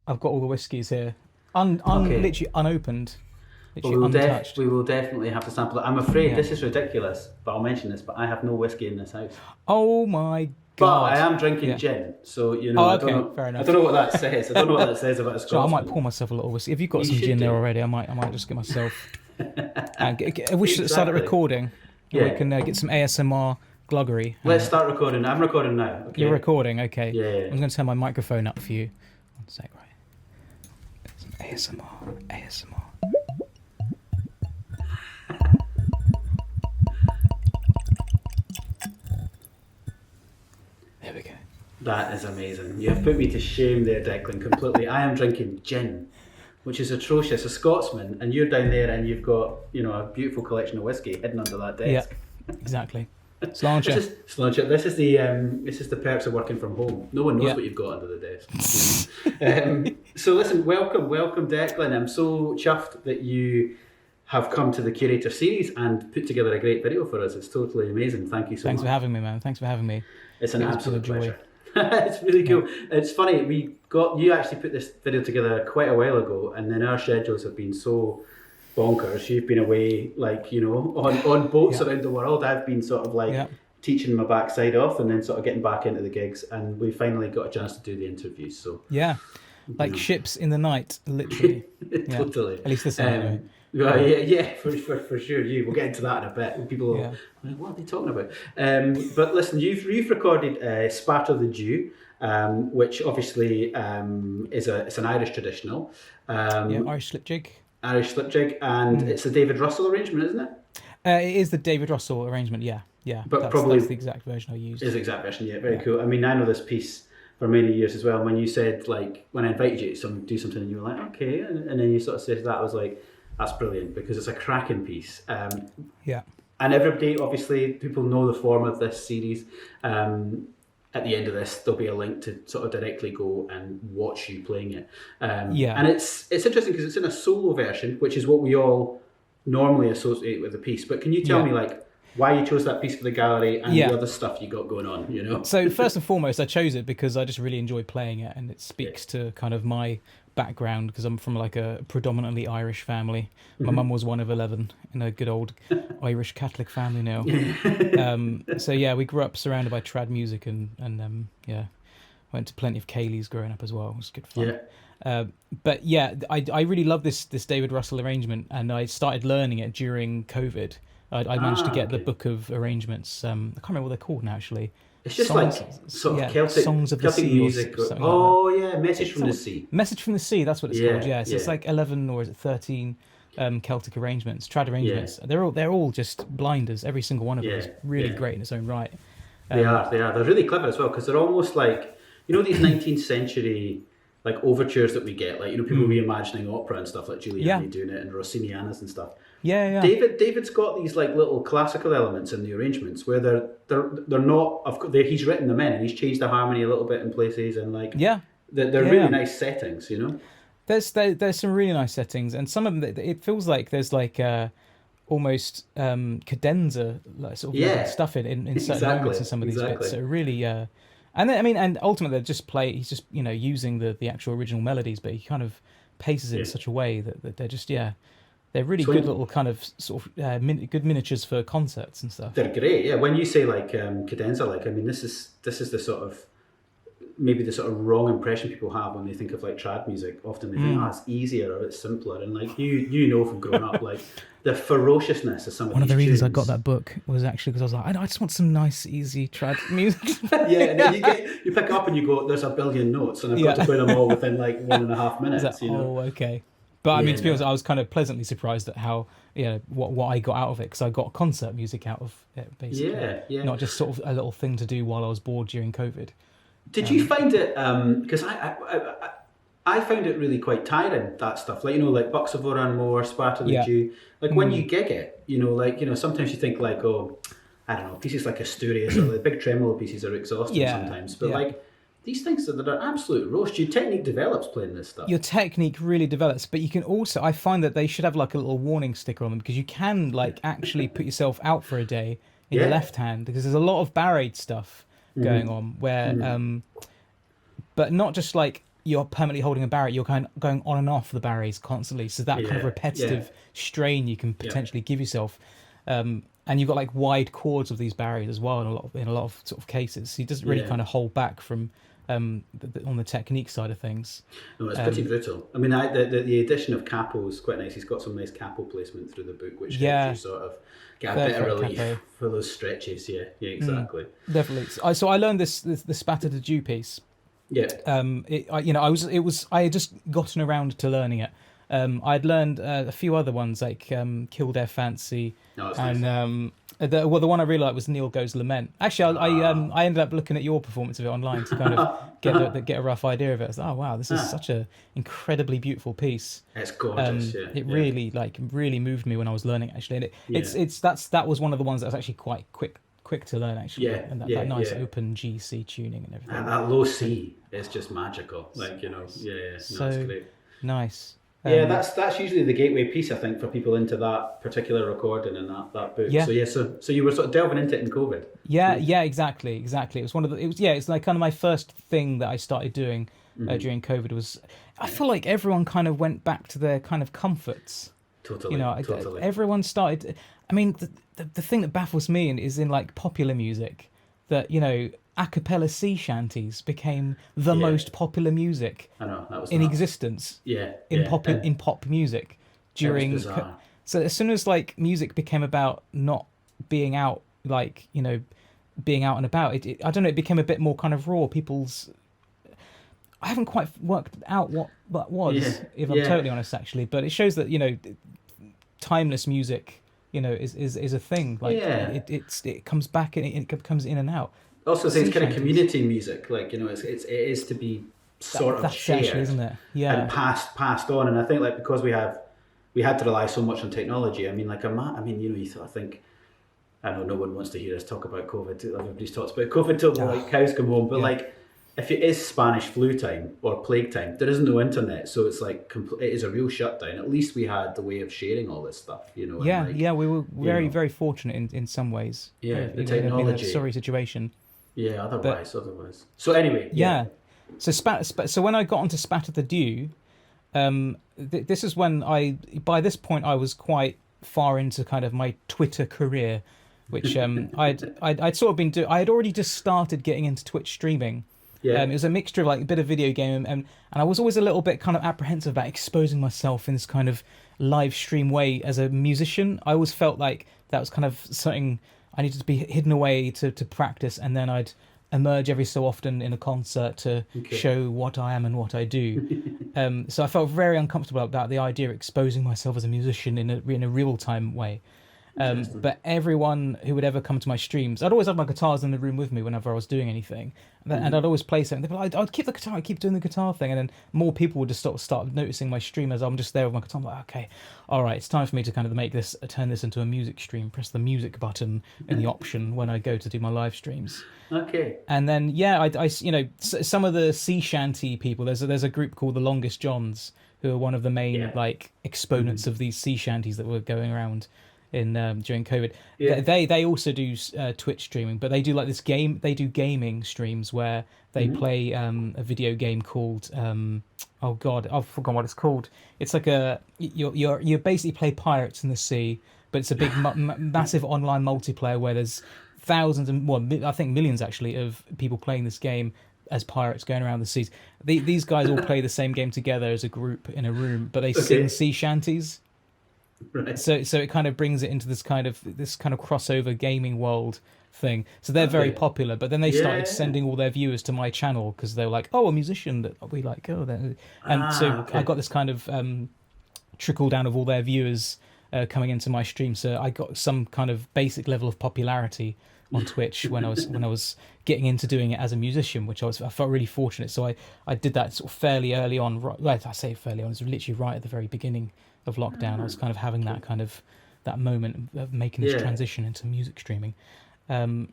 I've got all the whiskies here, Okay. literally unopened, Well, literally untouched. we will definitely have to sample it. I'm afraid this is ridiculous, but I'll mention this. But I have no whiskey in this house. Oh my But I god! am drinking Yeah. gin, so Oh, I don't okay, know. fair I enough. don't know what that says. I don't know what that says about a So I might Scotsman. pour myself a little whiskey. If you've got You some should gin there do. already, I might just get myself. We should start it Exactly. recording. Yeah. We can get some ASMR gluggery. Let's start recording. I'm recording now. Okay. You're recording, okay? Yeah. I'm going to turn my microphone up for you. One sec, right? Some ASMR. There we go. That is amazing. You have put me to shame there, Declan, completely. I am drinking gin, which is atrocious. A Scotsman, and you're down there and you've got, a beautiful collection of whiskey hidden under that desk. Yeah, exactly. Sláinte. This is the perks of working from home. No one knows what you've got under the desk. So listen, welcome, Declan. I'm so chuffed that you have come to the Curator series and put together a great video for us. It's totally amazing. Thank you so much. Thanks for having me, man. Thanks for having me. It's an absolute joy. pleasure. It's really cool. It's funny, you actually put this video together quite a while ago, and then our schedules have been so bonkers. You've been away, on boats around the world. I've been sort of teaching my backside off, and then sort of getting back into the gigs, and we finally got a chance to do the interviews. So ships in the night, literally. Totally. At least this time. Anyway. For sure. We'll get into that in a bit. People will, what are they talking about? But listen, you've recorded Spatter the Dew, which obviously it's an Irish traditional. Irish slipjig. And it's a David Russell arrangement, isn't it? It is the David Russell arrangement, yeah. But that's the exact version I used. Is the exact version, yeah. Very cool. I mean, I know this piece for many years as well. When you said, when I invited you to do something, and you were like, okay, and then you sort of said that, I was like, that's brilliant, because it's a cracking piece. And everybody, obviously, people know the form of this series. At the end of this, there'll be a link to sort of directly go and watch you playing it. And it's interesting because it's in a solo version, which is what we all normally associate with the piece. But can you tell me why you chose that piece for the gallery and the other stuff you got going on? So first and foremost, I chose it because I just really enjoy playing it, and it speaks to kind of my background, because I'm from a predominantly Irish family. My mum was one of 11 in a good old Irish Catholic family now. We grew up surrounded by trad music and went to plenty of Cayleys growing up as well. It was good fun. I really love this David Russell arrangement, and I started learning it during COVID. I managed to get the book of arrangements. I can't remember what they're called now, actually. It's just Celtic Songs of the Celtic Sea music. Message from the Sea. Message from the Sea, that's what it's called. Yeah, so it's 11 or is it 13 Celtic arrangements, trad arrangements. They're all just blinders. Every single one of them is really great in its own right. They are. They're really clever as well, because they're almost like, these 19th century overtures that we get, people reimagining opera and stuff, like Giuliani doing it and Rossinianas and stuff. David's got these little classical elements in the arrangements where they're not. He's written them in, and he's changed the harmony a little bit in places, and they're really nice settings. There's some really nice settings, and some of them it feels like there's almost cadenza stuff in certain moments in some of these bits. So really, and then, and ultimately he's just using the actual original melodies, but he kind of paces it in such a way that they're just they're really good little kind of sort of good miniatures for concerts and stuff. They're great, yeah. When you say cadenza, this is the sort of maybe the sort of wrong impression people have when they think of trad music. Often they think, it's easier or it's simpler, and from growing up, the ferociousness of some of one of the these reasons tunes. I got that book was actually because I was like, I just want some nice, easy trad music. And then you pick up and you go, there's a billion notes, and I've got to play them all within 1.5 minutes. Oh, okay. But to be honest, I was kind of pleasantly surprised at how what I got out of it, because I got concert music out of it, basically. Not just sort of a little thing to do while I was bored during COVID. Did you find it? Because I found it really quite tiring, that stuff. Bucks of Oran Moor, Spatter the Dew. When you gig it, sometimes you think I don't know, pieces like Asturias or the big tremolo pieces are exhausting sometimes. But these things that are absolute roast. Your technique develops playing this stuff. Your technique really develops, but you can also, I find that they should have a little warning sticker on them, because you can actually put yourself out for a day in the left hand, because there's a lot of barrade stuff going on where, but not just you're permanently holding a barré, you're kind of going on and off the barrés constantly. So that kind of repetitive strain you can potentially give yourself. And you've got like wide chords of these barrés as well in a lot of sort of cases. So he doesn't really kind of hold back from on the technique side of things. No, it's pretty brutal. I mean, the addition of capo is quite nice. He's got some nice capo placement through the book, which helps you sort of get a bit of relief for those stretches. Yeah, exactly. Definitely. So I learned the Spatter the Dew piece. Yeah. I had just gotten around to learning it. I'd learned a few other ones like Kill Their Fancy, and the one I really liked was Neil Goes Lament. Actually, I ended up looking at your performance of it online to kind of get a rough idea of it. I was like, oh wow, this is such a incredibly beautiful piece. It's gorgeous. It really moved me when I was learning actually, and that was one of the ones that was actually quite quick to learn actually. And that nice open G C tuning and everything. And that low C is just magical. Like So it's great. Nice. That's usually the gateway piece, I think, for people into that particular recording and that book. Yeah. So you were sort of delving into it in COVID. Yeah, exactly. It was it's like kind of my first thing that I started doing during COVID was, I feel like everyone kind of went back to their kind of comforts. Totally. Totally. Everyone started. I mean, the thing that baffles me is in like popular music that a cappella sea shanties became the most popular music in existence. In pop music during. So as soon as like music became about not being out, like being out and about, I don't know. It became a bit more kind of raw. I haven't quite worked out what that was, if I'm totally honest, actually. But it shows that timeless music, is a thing. Like it comes back and it comes in and out. Also, it's kind of community music, like it is to be sort of shared, actually, isn't it? Yeah, and passed on. And I think like because we had to rely so much on technology. I mean, you sort of think, I know no one wants to hear us talk about COVID. Everybody's talked about COVID till like cows come home. But like, if it is Spanish flu time or plague time, there is no internet, so it's like it is a real shutdown. At least we had the way of sharing all this stuff, we were very very fortunate in some ways. The technology. In a sorry situation. Yeah, otherwise. So anyway, So when I got onto Spatter the Dew, this is when by this point I was quite far into kind of my Twitter career, which I'd sort of been I had already just started getting into Twitch streaming. It was a mixture of like a bit of video game and I was always a little bit kind of apprehensive about exposing myself in this kind of live stream way as a musician. I always felt like that was kind of something I needed to be hidden away to practice, and then I'd emerge every so often in a concert to show what I am and what I do. So I felt very uncomfortable about the idea of exposing myself as a musician in a real-time way. But everyone who would ever come to my streams, I'd always have my guitars in the room with me whenever I was doing anything, and I'd always play something. They'd be like, I'd keep the guitar, I'd keep doing the guitar thing, and then more people would just start noticing my stream as I'm just there with my guitar. I'm like, okay, all right, it's time for me to kind of turn this into a music stream. Press the music button in the option when I go to do my live streams. Okay. And then I some of the sea shanty people. There's a group called the Longest Johns who are one of the main like exponents of these sea shanties that were going around in during COVID. They also do Twitch streaming, but they do like this game. They do gaming streams where they play a video game called oh god, I've forgotten what it's called. It's like you basically play pirates in the sea, but it's a big massive online multiplayer where there's thousands and I think millions actually of people playing this game as pirates going around the seas. These guys all play the same game together as a group in a room, but they sing sea shanties. Right. So it kind of brings it into this kind of crossover gaming world thing. So they're very popular, but then they started sending all their viewers to my channel because they were like, oh, a musician that we like. I got this kind of trickle down of all their viewers coming into my stream. So I got some kind of basic level of popularity on Twitch when I was getting into doing it as a musician, which I felt really fortunate. So I did that sort of fairly early on. Right, I say fairly on. It was literally right at the very beginning of lockdown. I was kind of having that moment of making this transition into music streaming, so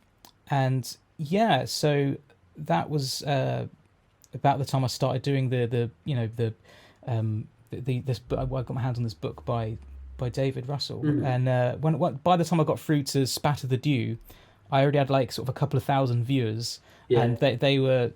that was about the time I started doing this book. I got my hands on this book by David Russell, and by the time I got through to Spatter the Dew, I already had like sort of a couple of thousand viewers. Yeah. And they were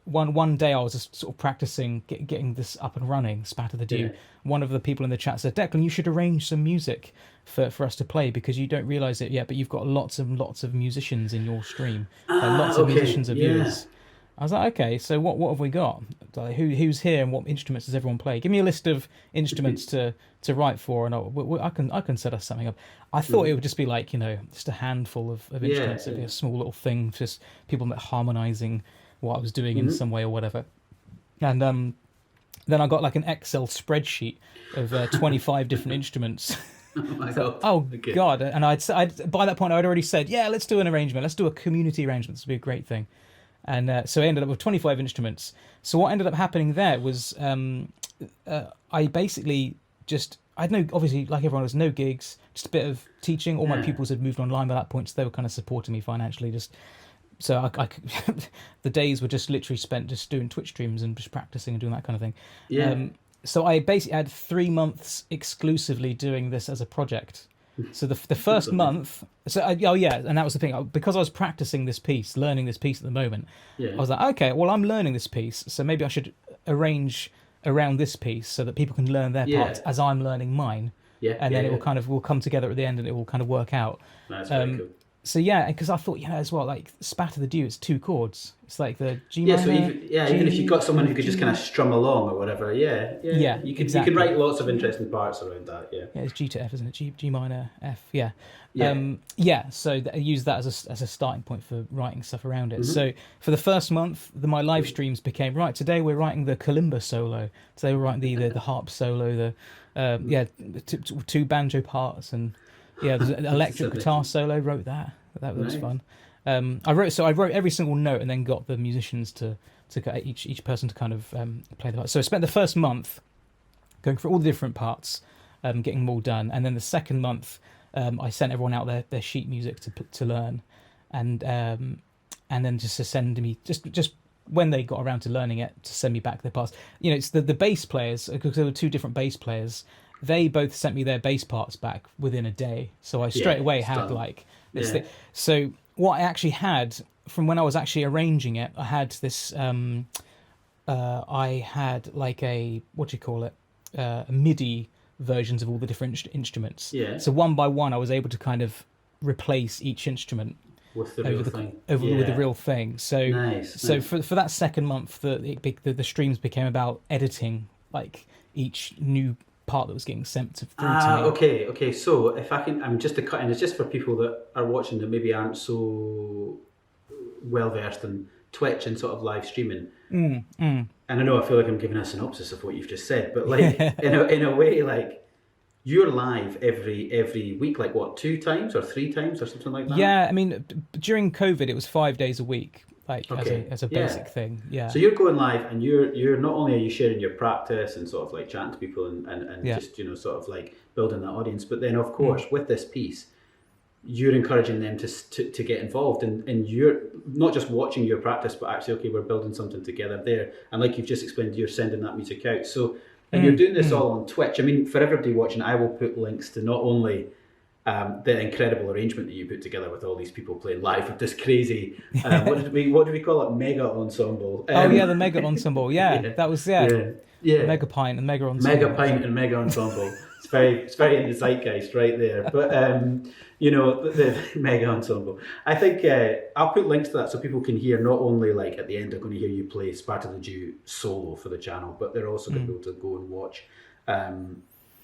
one day I was just sort of practicing getting this up and running, Spatter the Dew. Yeah. One of the people in the chat said, Declan, you should arrange some music for us to play, because you don't realise it yet, but you've got lots and lots of musicians in your stream. Lots of musicians are viewers. I was like, okay, so what have we got? Like, who's here and what instruments does everyone play? Give me a list of instruments to write for, and I can set us something up. I thought it would just be like, just a handful of instruments. It'd be a small little thing, just people harmonising what I was doing in some way or whatever. And then I got like an Excel spreadsheet of 25 different instruments. Oh my God. Okay. God. And I'd by that point I'd already said, yeah, let's do an arrangement. Let's do a community arrangement. This would be a great thing. And so I ended up with 25 instruments. So what ended up happening there was I basically I'd no, obviously, like everyone, there's no gigs, just a bit of teaching. All my pupils had moved online by that point, so they were kind of supporting me financially. So I the days were just literally spent just doing Twitch streams and just practicing and doing that kind of thing. Yeah. So I basically had 3 months exclusively doing this as a project. So the first month, and that was the thing, because I was practicing this piece, learning this piece at the moment. I was like, okay, well, I'm learning this piece, so maybe I should arrange around this piece so that people can learn their parts as I'm learning mine. And then it will come together at the end and it will kind of work out. That's very cool. So because I thought, as well, like Spatter the Dew, it's 2 chords. It's like the G minor. So even if you've got someone who could just kind of strum along or whatever, you can write lots of interesting parts around that. Yeah, it's G to F, isn't it? G minor F. Yeah. So I use that as a starting point for writing stuff around it. So for the first month, my live streams became today we're writing the kalimba solo. Today we're writing the harp solo. The 2 banjo parts and. Yeah, there's an electric guitar solo. Wrote that. That was fun. I wrote every single note and then got the musicians to get each person to kind of play the part. So I spent the first month going through all the different parts, getting them all done, and then the second month I sent everyone out their sheet music to learn, and then just to send me just when they got around to learning it to send me back their parts. It's the bass players, because there were 2 different bass players. They both sent me their bass parts back within a day. So I straight away had like this thing. So what I actually had from when I was actually arranging it, I had this, I had like a MIDI versions of all the different instruments. Yeah. So one by one, I was able to kind of replace each instrument with the real thing. With the real thing. So nice. For that second month, the streams became about editing like each new part that was getting sent through to me. Okay. So if I can, I'm just to cut in. It's just for people that are watching that maybe aren't so well versed in Twitch and sort of live streaming. And I know I feel like I'm giving a synopsis of what you've just said, but like in a way, like you're live every week, like what, 2 times or 3 times or something like that? Yeah, I mean, during COVID, it was 5 days a week. Like as a basic thing, So you're going live, and you're not only are you sharing your practice and sort of like chatting to people and just sort of like building that audience, but then of course with this piece, you're encouraging them to get involved, and you're not just watching your practice, but actually we're building something together there, and like you've just explained, you're sending that music out. So and you're doing this all on Twitch. I mean, for everybody watching, I will put links to not only the incredible arrangement that you put together with all these people playing live with this crazy what did we call it, mega ensemble? The mega ensemble. That was mega pint and mega ensemble. It's very in the zeitgeist right there. But the mega ensemble. I think I'll put links to that so people can hear. Not only like at the end they're going to hear you play Spatter the Dew solo for the channel, but they're also going to be able to go and watch.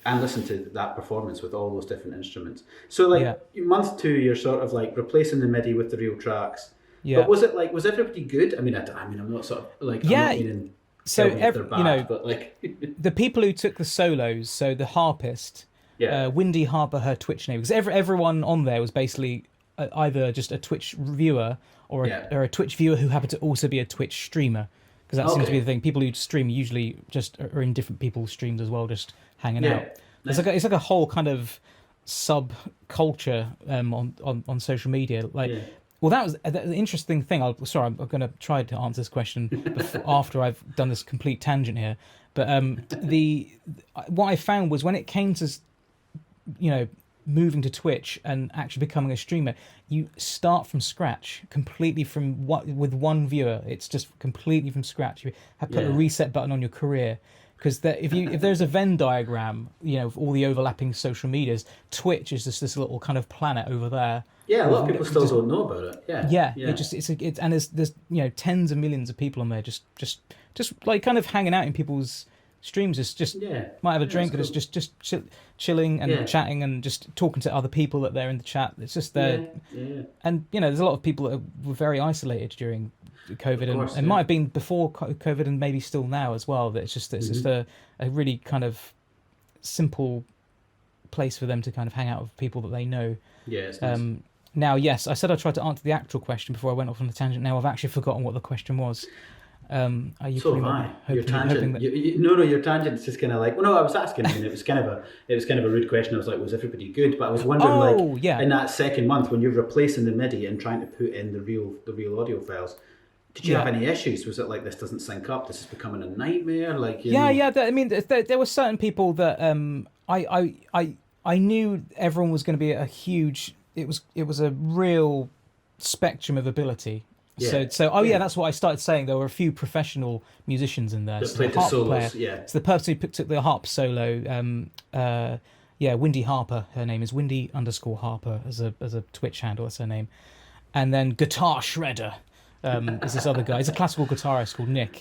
And listen to that performance with all those different instruments. So month 2, you're sort of like replacing the MIDI with the real tracks. Yeah. But was everybody good? I mean, I'm not sort of like I'm not meaning so bad, but like the people who took the solos. So the harpist, Windy Harper, her Twitch name, because everyone on there was basically either just a Twitch viewer or a Twitch viewer who happened to also be a Twitch streamer. Because that seems to be the thing. People who stream usually just are in different people's streams as well, just hanging out. It's like a whole kind of subculture on social media. Well, that was the interesting thing. I'm going to try to answer this question after I've done this complete tangent here. But what I found was when it came to moving to Twitch and actually becoming a streamer, you start from scratch, completely from with one viewer. It's just completely from scratch. You have put a reset button on your career. Because if there's a Venn diagram, of all the overlapping social medias, Twitch is just this little kind of planet over there. Yeah, a lot of people still don't know about it. Yeah. And there's tens of millions of people on there just like kind of hanging out in people's streams, just might have a drink and it's just chilling and chatting and just talking to other people that they're in the chat. It's just there. And there's a lot of people that were very isolated during COVID, and might have been before COVID and maybe still now as well. That it's just a really kind of simple place for them to kind of hang out with people that they know. Yeah, it's nice. Now, yes, I said I tried to answer the actual question before I went off on the tangent. Now I've actually forgotten what the question was. Are you so have I. Your tangent. Your tangent's just kind of like. Well, no, I was asking. I mean, it was kind of a rude question. I was like, was everybody good? But I was wondering, in that second month when you're replacing the MIDI and trying to put in the real audio files, did you have any issues? Was it like, this doesn't sync up? This is becoming a nightmare? Like, I mean, there were certain people that I knew everyone was going to be a huge. It was a real spectrum of ability. Yeah. So that's what I started saying. There were a few professional musicians in there. That played the solos. Player, so the person who took the harp solo, Windy Harper. Her name is Windy_Harper as a Twitch handle. That's her name. And then guitar shredder. Is this other guy? He's a classical guitarist called Nick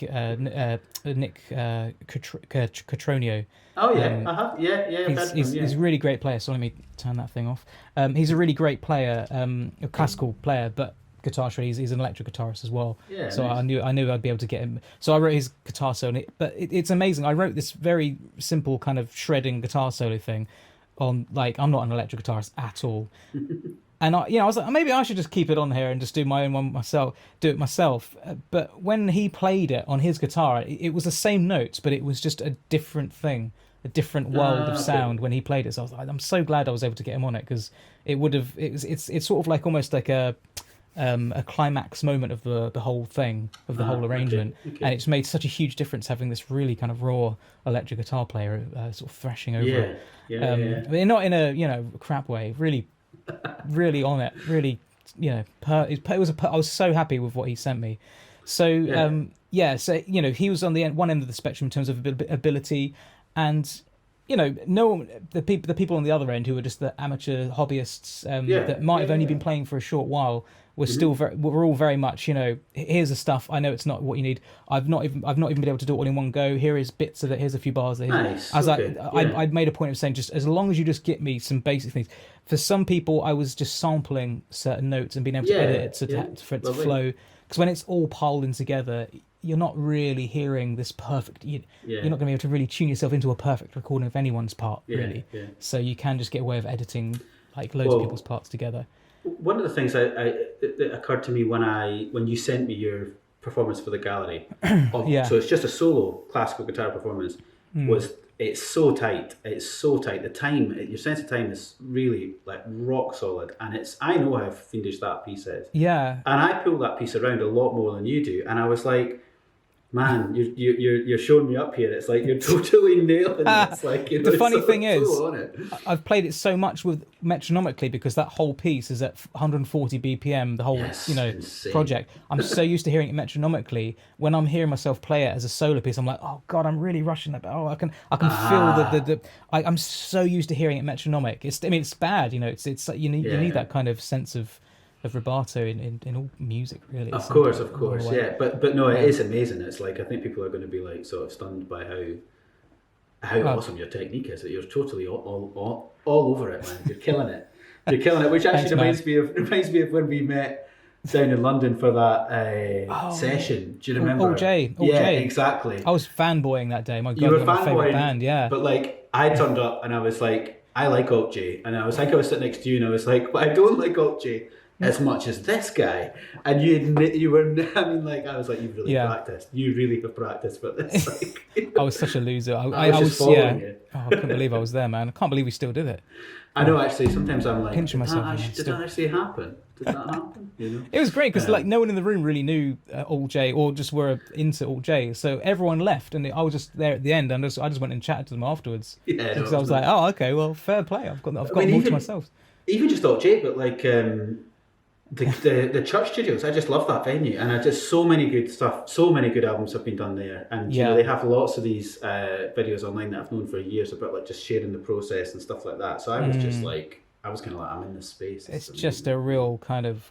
Catronio. Oh yeah, he's a really great player. So let me turn that thing off. He's a really great player, a classical player, but guitar shredder. He's an electric guitarist as well. Yeah, so nice. I knew I'd be able to get him. So I wrote his guitar solo, but it's amazing. I wrote this very simple kind of shredding guitar solo thing on, like, I'm not an electric guitarist at all. And I was like, maybe I should just keep it on here and just do my own one myself, But when he played it on his guitar, it was the same notes, but it was just a different thing, a different world of sound when he played it. So I was like, I'm so glad I was able to get him on it, because it's sort of like almost like a climax moment of the whole thing, of the whole arrangement. Okay. And it's made such a huge difference having this really kind of raw electric guitar player sort of thrashing over it. But not in a crap way, really on it, really, I was so happy with what he sent me. So he was on one end of the spectrum in terms of ability, and the people on the other end who were just the amateur hobbyists that might have only been playing for a short while were still we're all very much, here's the stuff. I know it's not what you need. I've not even been able to do it all in one go. Here is bits of it. Here's a few bars. Nice. I'd made a point of saying, just as long as you just get me some basic things. For some people, I was just sampling certain notes and being able to edit it for it to flow. Because when it's all piled in together, you're not really hearing this perfect. You're not going to be able to really tune yourself into a perfect recording of anyone's part, really. Yeah. So you can just get away with editing like loads of people's parts together. One of the things that occurred to me when you sent me your performance for the gallery, so it's just a solo classical guitar performance, was it's so tight. The time, your sense of time is really like rock solid, and I know how fiendish that piece is. Yeah. And I pull that piece around a lot more than you do, and I was like, man, you're showing me up here. It's like you're totally nailing it. It's like, the funny thing is, I've played it so much with metronomically, because that whole piece is at 140 BPM. The whole project. I'm so used to hearing it metronomically. When I'm hearing myself play it as a solo piece, I'm like, oh god, I'm really rushing that. Oh, I can feel I'm so used to hearing it metronomic. It's bad. It's you need that kind of sense of rubato in all music, really. Of course, yeah. But no, it is amazing. It's like, I think people are going to be like sort of stunned by how awesome your technique is. That you're totally all over it, man. You're killing it. Which actually reminds me of when we met down in London for that session. Do you remember? Jay. Exactly. I was fanboying that day. My god, you were my favorite band. Yeah. But like, I turned up and I was like, I like Alt J, and I was sitting next to you and I was like, but I don't like Alt J. as much as this guy, and you were. I mean, like I was like, you've really practiced. You really have practiced for this. Like, I was such a loser. I was just following you. Oh, I couldn't believe I was there, man. I can't believe we still did it. I know. Actually, sometimes I'm like, pinching myself. Did that actually happen? Did that happen? You know? It was great because like no one in the room really knew Alt J or just were into Alt J, so everyone left, and I was just there at the end, and I just went and chatted to them afterwards. Yeah, because I was like, oh, okay, well, fair play. I've got more to myself. Even just Alt J, but like the church studios, I just love that venue, and I just so many good stuff, so many good albums have been done there, and you know, they have lots of these videos online that I've known for years about like just sharing the process and stuff like that. So I was just like. I was kind of like, I'm in this space. It's just a real kind of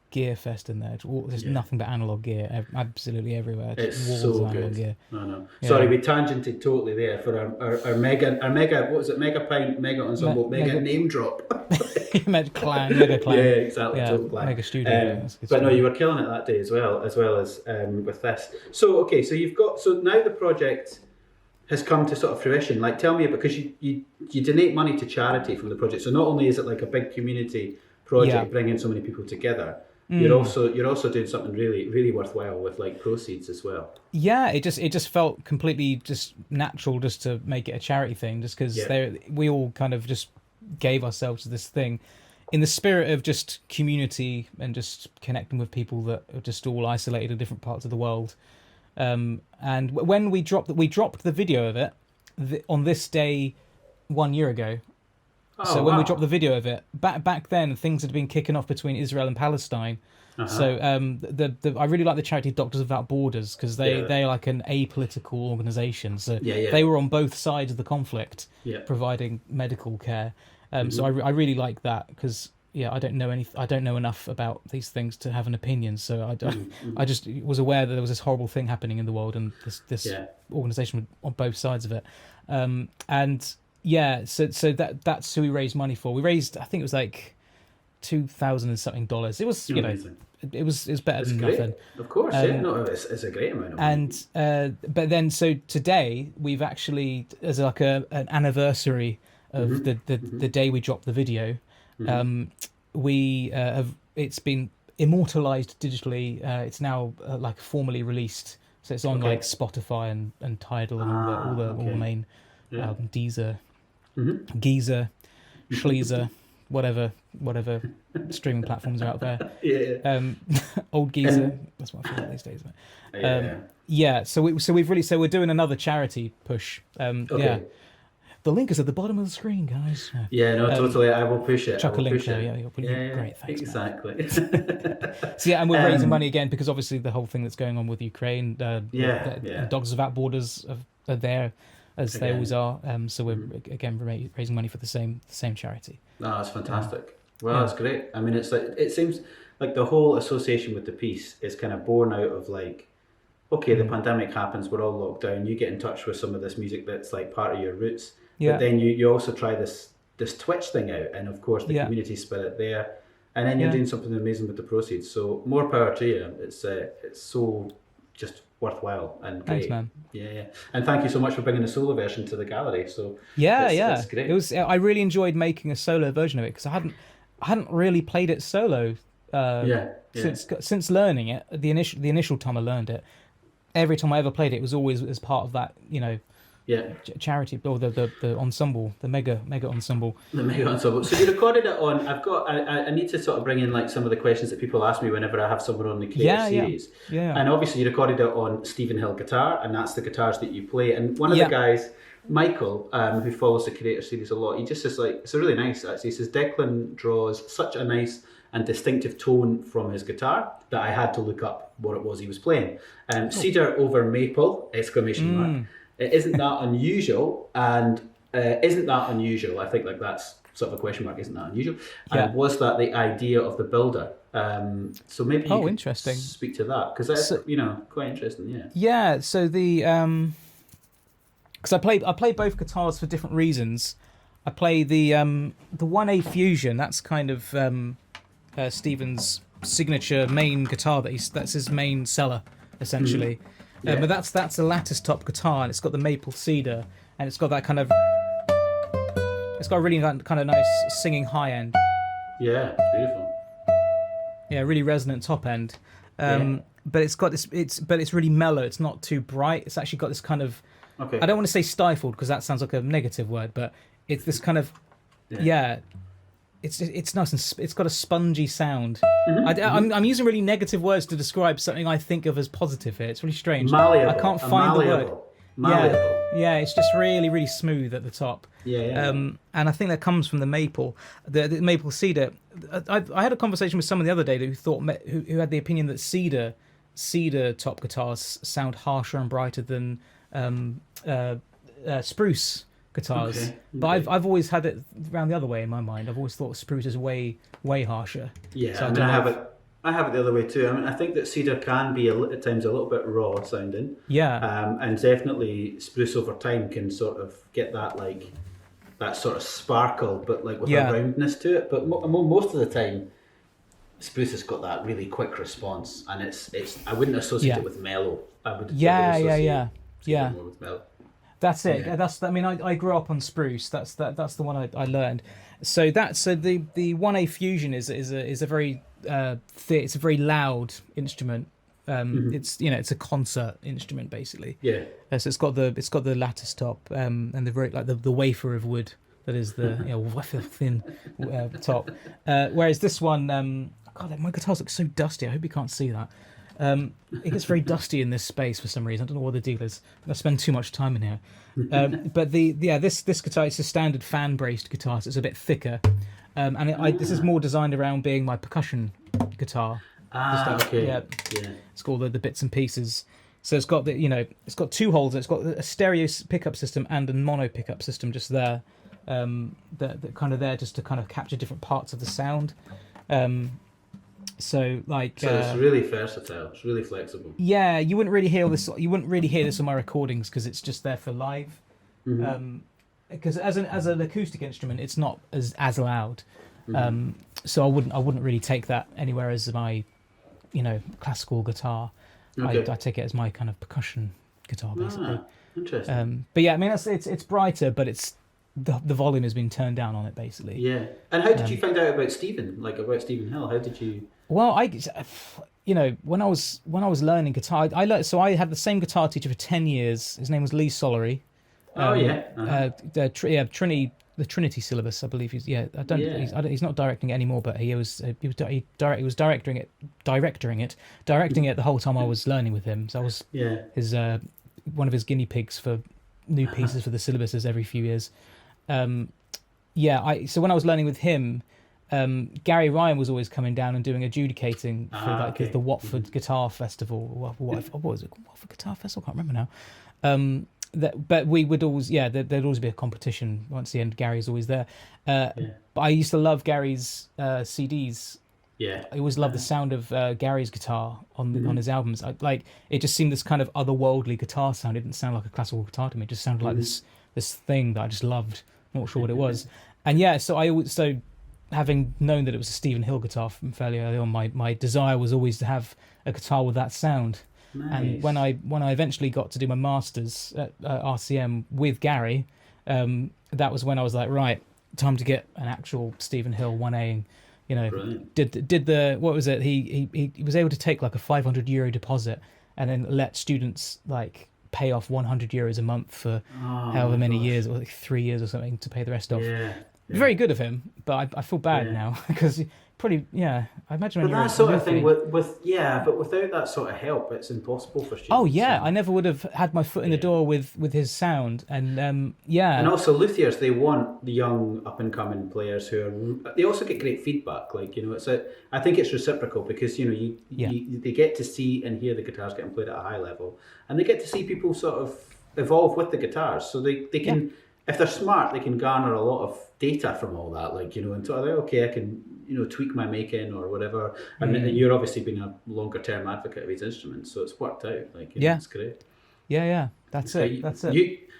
gear fest in there. There's nothing but analog gear, absolutely everywhere. It's walls so of analog good. Gear. I know. Yeah. Sorry, we tangented totally there for our mega. What was it? Mega pint, mega ensemble, mega name drop. mega clan. Yeah, exactly. Yeah, total clan. Mega studio. But no, you were killing it that day as well as with this. So okay, so now the project has come to sort of fruition. Like, tell me, because you donate money to charity from the project. So not only is it like a big community project bringing so many people together, you're also doing something really, really worthwhile with like proceeds as well. Yeah, it just felt completely just natural just to make it a charity thing, just because we all kind of just gave ourselves to this thing in the spirit of just community and just connecting with people that are just all isolated in different parts of the world. And when we dropped the video of it on this day 1 year ago. So when we dropped the video of it, back then things had been kicking off between Israel and Palestine. So I really like the charity Doctors Without Borders, because they're like an apolitical organisation. So they were on both sides of the conflict, providing medical care. So I really like that, because I don't know enough about these things to have an opinion. So I just was aware that there was this horrible thing happening in the world, and this organisation on both sides of it. So that's who we raised money for. We raised, I think it was like $2,000 and something. It was it was better than nothing. Of course, it's a great amount of money. And but then so today we've actually, as like an anniversary of the day we dropped the video. We it's been immortalized digitally. It's now like formally released, so it's on like Spotify and Tidal and all the main Deezer, Geezer, Schleezer, whatever streaming platforms are out there. Old Geezer, that's what I feel like these days. So we're doing another charity push. The link is at the bottom of the screen, guys. Totally. I will push it. Chuck a link there. Great, thanks. Exactly. And we're raising money again because obviously the whole thing that's going on with Ukraine. Doctors Without Borders are there, as they always are. So we're again raising money for the same charity. No, that's fantastic. That's great. I mean, it's like, it seems like the whole association with the piece is kind of born out of like, okay, the pandemic happens, we're all locked down. You get in touch with some of this music that's like part of your roots. But then you also try this Twitch thing out, and of course the community spirit there, and then you're doing something amazing with the proceeds. So more power to you. It's so just worthwhile and great. Thanks, man. And thank you so much for bringing the solo version to the gallery. So it's great. It was. I really enjoyed making a solo version of it, because I hadn't really played it solo since learning it. The initial time I learned it, every time I ever played it, was always as part of that charity, or the ensemble, the mega ensemble. The mega ensemble. So you recorded it on. I need to sort of bring in like some of the questions that people ask me whenever I have someone on the Curator series. And obviously you recorded it on Stephen Hill guitar, and that's the guitars that you play. And one of the guys, Michael, who follows the Curator series a lot, he just says like, it's really nice actually. He says Declan draws such a nice and distinctive tone from his guitar that I had to look up what it was he was playing. Cedar over maple, exclamation mark. It isn't that unusual, and isn't that unusual? I think like that's sort of a question mark. Isn't that unusual? And was that the idea of the builder? So maybe you could interesting. Speak to that, because that's quite interesting. So the because I play both guitars for different reasons. I play the 1A Fusion. That's kind of Stephen's signature main guitar. That's his main seller essentially. But that's a lattice top guitar, and it's got the maple cedar, and it's got that kind of, it's got a really kind of nice singing high end. Yeah, it's beautiful. really resonant top end. But it's got this. But it's really mellow. It's not too bright. It's actually got this kind of. Okay. I don't want to say stifled because that sounds like a negative word, but it's this kind of. Yeah. It's nice and it's got a spongy sound. I'm using really negative words to describe something I think of as positive here. It's really strange. Malleable. I can't find the word. Malleable. Yeah, it's just really, really smooth at the top. Yeah. And I think that comes from the maple, the maple cedar. I had a conversation with someone the other day who had the opinion that cedar top guitars sound harsher and brighter than spruce guitars. Okay. But I've always had it around the other way in my mind. I've always thought spruce is way harsher. Yeah, So I have it the other way too. I mean, I think that cedar can be at times a little bit raw sounding. Yeah. And definitely spruce over time can sort of get that sort of sparkle, but like with a roundness to it. But most of the time, spruce has got that really quick response, and it's I wouldn't associate it with mellow. I would. Yeah. More with mellow. That's it. Yeah. I mean, I grew up on spruce. That's the one I learned. So the 1A Fusion is a very it's a very loud instrument. It's it's a concert instrument basically. Yeah. So it's got the lattice top and the wafer of wood that is the thin top. Whereas this one, God, my guitars look so dusty. I hope you can't see that. It gets very dusty in this space for some reason. I don't know what the deal is. I spend too much time in here. But this guitar, it's a standard fan braced guitar, so it's a bit thicker. This is more designed around being my percussion guitar. Okay. Yeah. It's called the bits and pieces. So it's got it's got two holes. It's got a stereo pickup system and a mono pickup system just there. That kind of there just to kind of capture different parts of the sound. So it's really versatile. It's really flexible. Yeah, you wouldn't really hear this. You wouldn't really hear this on my recordings because it's just there for live. Because as an acoustic instrument, it's not as loud. So I wouldn't really take that anywhere as my, classical guitar. Okay. I take it as my kind of percussion guitar basically. Interesting. But yeah, I mean it's brighter, but it's the volume has been turned down on it basically. Yeah. And how did you find out about Stephen? Like about Stephen Hill? How did you? Well, when I was learning guitar, I had the same guitar teacher for 10 years. His name was Lee Sollery. The Trinity syllabus, I believe. He's not directing it anymore, but he was directing it the whole time I was learning with him. So I was his one of his guinea pigs for new pieces for the syllabuses every few years. So when I was learning with him, Gary Ryan was always coming down and doing adjudicating for the Watford Guitar Festival. What was it? Watford Guitar Festival? I can't remember now. But we would always, there'd always be a competition once the end. Gary's always there. But I used to love Gary's CDs. Yeah. I always loved the sound of Gary's guitar on his albums. It just seemed this kind of otherworldly guitar sound. It didn't sound like a classical guitar to me. It just sounded like this thing that I just loved. Not sure what it was. And so having known that it was a Stephen Hill guitar from fairly early on, my desire was always to have a guitar with that sound. Nice. And when I eventually got to do my masters at RCM with Gary, that was when I was like, right, time to get an actual Stephen Hill 1A. Did the what was it? He was able to take like a €500 deposit and then let students like pay off €100 a month for however many years, or like 3 years or something, to pay the rest off. Yeah. Very good of him, but I feel bad now because probably I imagine. But that sort of thing but without that sort of help, it's impossible for students. Oh yeah, I never would have had my foot in the door with his sound, and And also luthiers, they want the young up and coming players they also get great feedback. I think it's reciprocal because they get to see and hear the guitars getting played at a high level, and they get to see people sort of evolve with the guitars, so they can. If they're smart, they can garner a lot of data from all that, and so they're okay, I can, tweak my making or whatever. And you're obviously been a longer term advocate of these instruments, so it's worked out. It's great. Yeah. That's it.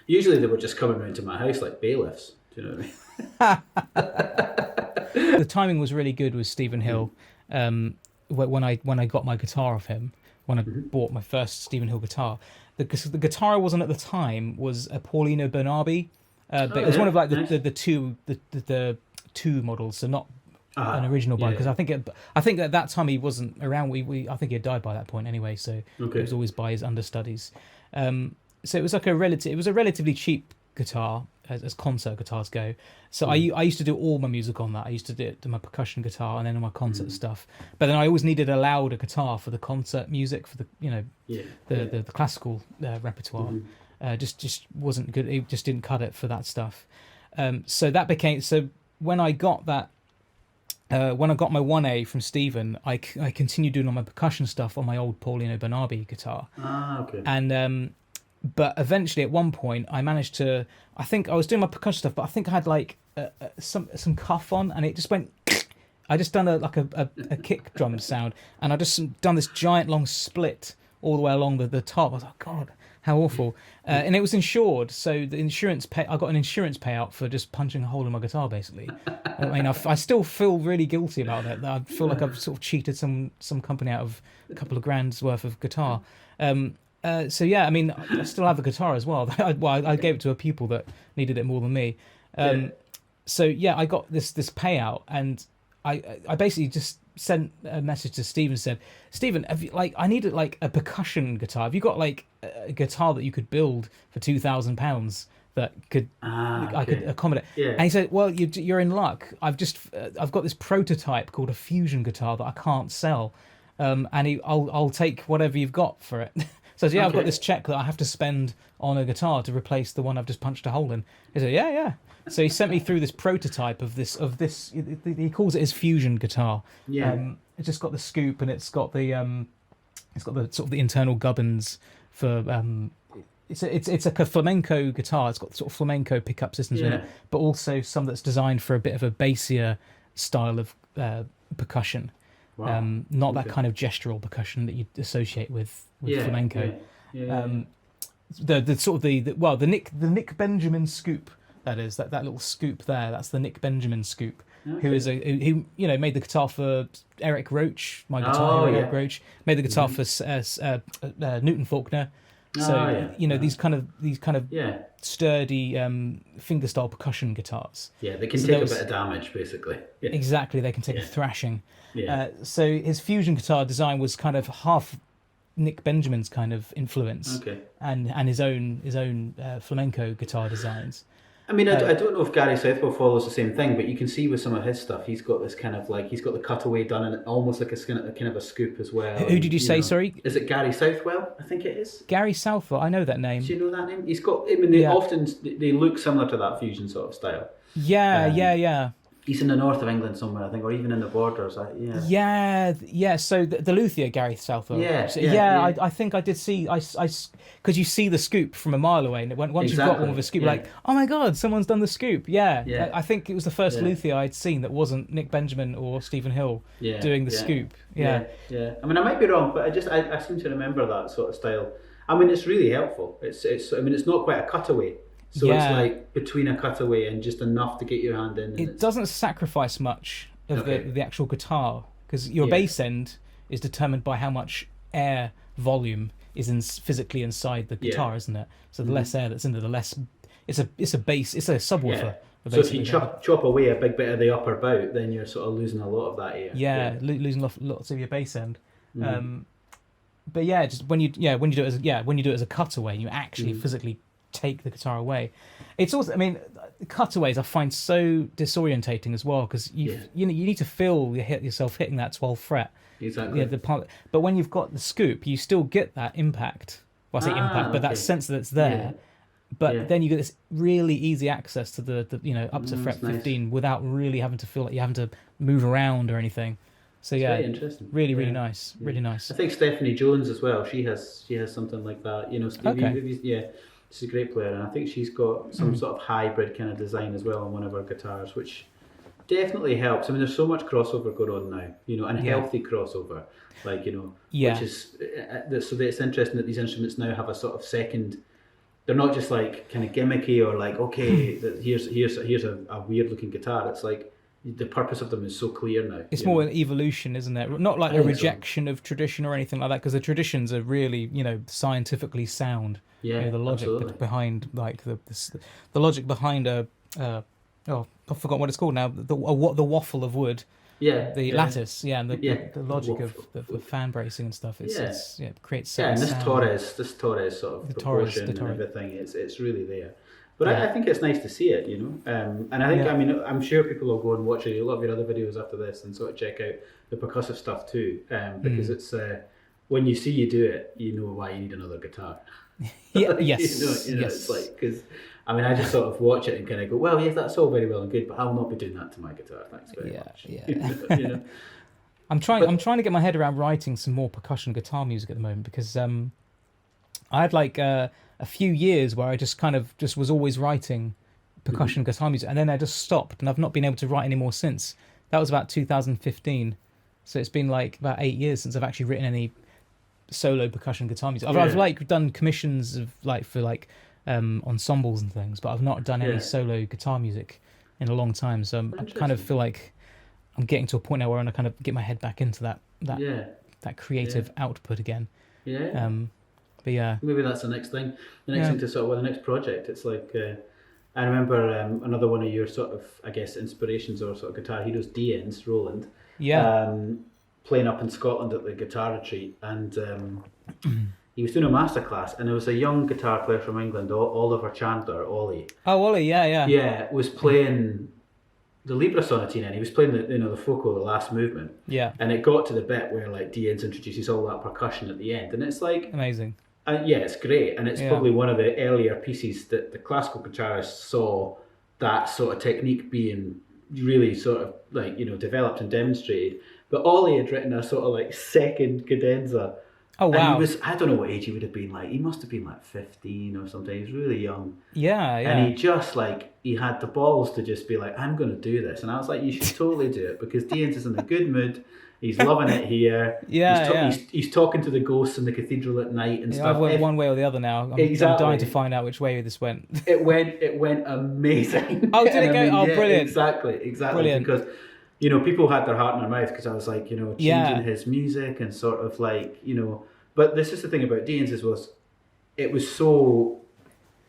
Usually they were just coming around to my house like bailiffs. Do you know what I mean? The timing was really good with Stephen Hill. When I got my guitar off him, when I bought my first Stephen Hill guitar, the guitar I was on at the time was a Paulino Bernabé. But it was one of like the two models, so not an original by, yeah. because I think at that time he wasn't around. I think he had died by that point anyway, so Okay. it was always by his understudies. So it was like a relatively cheap guitar as concert guitars go. So I used to do all my music on that. I used to do my percussion guitar and then all my concert stuff. But then I always needed a louder guitar for the concert music, for the the classical repertoire. Just wasn't good. It just didn't cut it for that stuff. So when I got that. When I got my 1A from Stephen, I continued doing all my percussion stuff on my old Paulino Bernardi guitar. Okay. And but eventually, at one point, I managed to. I think I was doing my percussion stuff, but I think I had like some cuff on, and it just went. I just done a kick drum sound, and I just done this giant long split all the way along the top. I was like, God, how awful! And it was insured, so the insurance I got an insurance payout for just punching a hole in my guitar, basically. I mean, I still feel really guilty about it. I feel like I've sort of cheated some company out of a couple of grand's worth of guitar. So yeah, I mean, I still have the guitar as well. I gave it to a pupil that needed it more than me. So yeah, I got this payout, and I basically just sent a message to Stephen and said, Stephen, have you, I needed like a percussion guitar. Have you got like a guitar that you could build for £2,000 that could I could accommodate? Yeah. And he said, well, you're in luck. I've got this prototype called a fusion guitar that I can't sell, and I'll take whatever you've got for it. So yeah, I've got this check that I have to spend on a guitar to replace the one I've just punched a hole in. He said, yeah. So he sent me through this prototype of this. He calls it his fusion guitar. Yeah. It's just got the scoop, and it's got the sort of the internal gubbins for. It's like a flamenco guitar. It's got sort of flamenco pickup systems in it, but also some that's designed for a bit of a bassier style of percussion. Wow. Not that kind of gestural percussion that you associate with flamenco. The Nick Benjamin scoop, that is that little scoop there. That's the Nick Benjamin scoop, who made the guitar for Eric Roach, my guitar hero Eric Roach, made the guitar for Newton Faulkner. So these kind of sturdy fingerstyle percussion guitars. Yeah, they can take a bit of damage, basically. Yeah. Exactly, they can take a thrashing. Yeah. So his fusion guitar design was kind of half Nick Benjamin's kind of influence, and his own flamenco guitar designs. I mean, I don't know if Gary Southwell follows the same thing, but you can see with some of his stuff, he's got this kind of he's got the cutaway done and almost like a kind of a scoop as well. Who did you say? Sorry, is it Gary Southwell? I think it is. Gary Southwell, I know that name. Do you know that name? He's got. I mean, often they look similar to that fusion sort of style. Yeah. He's in the north of England somewhere, I think, or even in the borders. Yeah. So the luthier Gary Southwell. I think I did see. Because you see the scoop from a mile away, and once you've got one with a scoop, like, oh my God, someone's done the scoop. Yeah. I think it was the first luthier I'd seen that wasn't Nick Benjamin or Stephen Hill doing the scoop. Yeah. I mean, I might be wrong, but I seem to remember that sort of style. I mean, it's really helpful. It's not quite a cutaway. So it's like between a cutaway and just enough to get your hand in. It doesn't sacrifice much of the actual guitar, because your bass end is determined by how much air volume is physically inside the guitar, isn't it? So the less air that's in there, the less. It's a bass. It's a subwoofer. So if you chop away a big bit of the upper bout, then you're sort of losing a lot of that air. Losing lots of your bass end. But just when you do it as a cutaway, and you actually physically take the guitar away. It's also, I mean, cutaways I find so disorientating as well, because you need to feel yourself hitting that 12th fret. Exactly. But when you've got the scoop, you still get that impact. Well, I say impact, but that sense that it's there. But then you get this really easy access to the up to fret 15 without really having to feel like you're having to move around or anything. So very interesting. Really nice. Really nice. I think Stephanie Jones as well. She has something like that. She's a great player, and I think she's got some sort of hybrid kind of design as well on one of her guitars, which definitely helps. I mean, there's so much crossover going on now, and healthy crossover, which is so it's interesting that these instruments now have a sort of second. They're not just like kind of gimmicky or like, okay, here's a weird looking guitar. It's like the purpose of them is so clear now. It's more an evolution, isn't it? Not like a rejection of tradition or anything like that, because the traditions are really, scientifically sound. The logic behind like the logic behind I forgot what it's called now. The waffle of wood, the lattice, and the logic of the the fan bracing and stuff. It creates and this Torres sort of proportion and everything. It's really there. But I think it's nice to see it, and I think I mean I'm sure people will go and watch a lot of your other videos after this and sort of check out the percussive stuff too, because it's when you see you do it, you know why you need another guitar. Yes. It's like, because I mean I just sort of watch it and kind of go, well, yes, that's all very well and good, but I'll not be doing that to my guitar. Thanks very much. I'm trying to get my head around writing some more percussion guitar music at the moment, because I had like a few years where I just was always writing percussion guitar music, and then I just stopped, and I've not been able to write any more since. That was about 2015, so it's been like about 8 years since I've actually written any solo percussion guitar music. I've like done commissions of for ensembles and things, but I've not done any solo guitar music in a long time. So I kind of feel like I'm getting to a point now where I want to kind of get my head back into that creative output again. But maybe that's the next thing. The next thing to sort of the next project. It's like I remember another one of your sort of, I guess, inspirations or sort of guitar heroes, Dyens, Roland. Playing up in Scotland at the guitar retreat, and he was doing a masterclass, and there was a young guitar player from England, Oliver Chandler, Ollie. Oh, Ollie, yeah, was playing the Libra Sonatina, and he was playing the Foco, the last movement. Yeah, and it got to the bit where like Dyens introduces all that percussion at the end, and it's like amazing. It's great, and it's probably one of the earlier pieces that the classical guitarist saw that sort of technique being really sort of like developed and demonstrated. But Ollie had written a sort of like second cadenza. Oh wow! And he was, I don't know what age he would have been like. He must have been like 15 or something. He was really young. Yeah. And he just he had the balls to just be like, I'm going to do this. And I was like, you should totally do it, because Dyens is in a good mood. He's loving it here. He's talking to the ghosts in the cathedral at night and stuff. I've went one way or the other now. I'm dying to find out which way this went. It went amazing. Oh, did it go? Oh, brilliant! Exactly. Brilliant. Because people had their heart in their mouth, because I was like, changing his music and sort of like, But this is the thing about Dyens was, it was so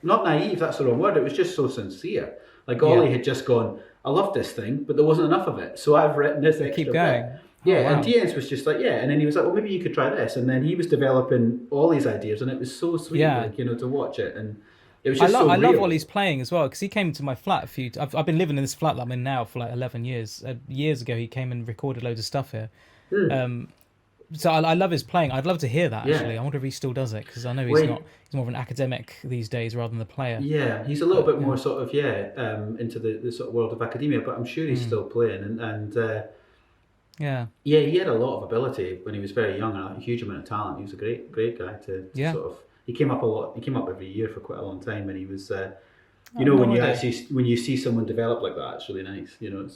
not naive. That's the wrong word. It was just so sincere. Like Ollie had just gone, I love this thing, but there wasn't enough of it, so I've written this extra keep going. bit. And Dyens was just like, and then he was like, well, maybe you could try this, and then he was developing Ollie's ideas, and it was so sweet, to watch it, and it was just I love Ollie's playing as well, because he came to my flat I've been living in this flat that I'm in now for like 11 years. Years ago, he came and recorded loads of stuff here. So I love his playing. I'd love to hear that actually. I wonder if he still does it, because I know he's more of an academic these days rather than the player. Yeah, he's a little bit more sort of into the sort of world of academia, but I'm sure he's still playing and. He had a lot of ability when he was very young, and a huge amount of talent. He was a great guy to sort of. He came up a lot. He came up every year for quite a long time, and he was. When you see someone develop like that, it's really nice. It's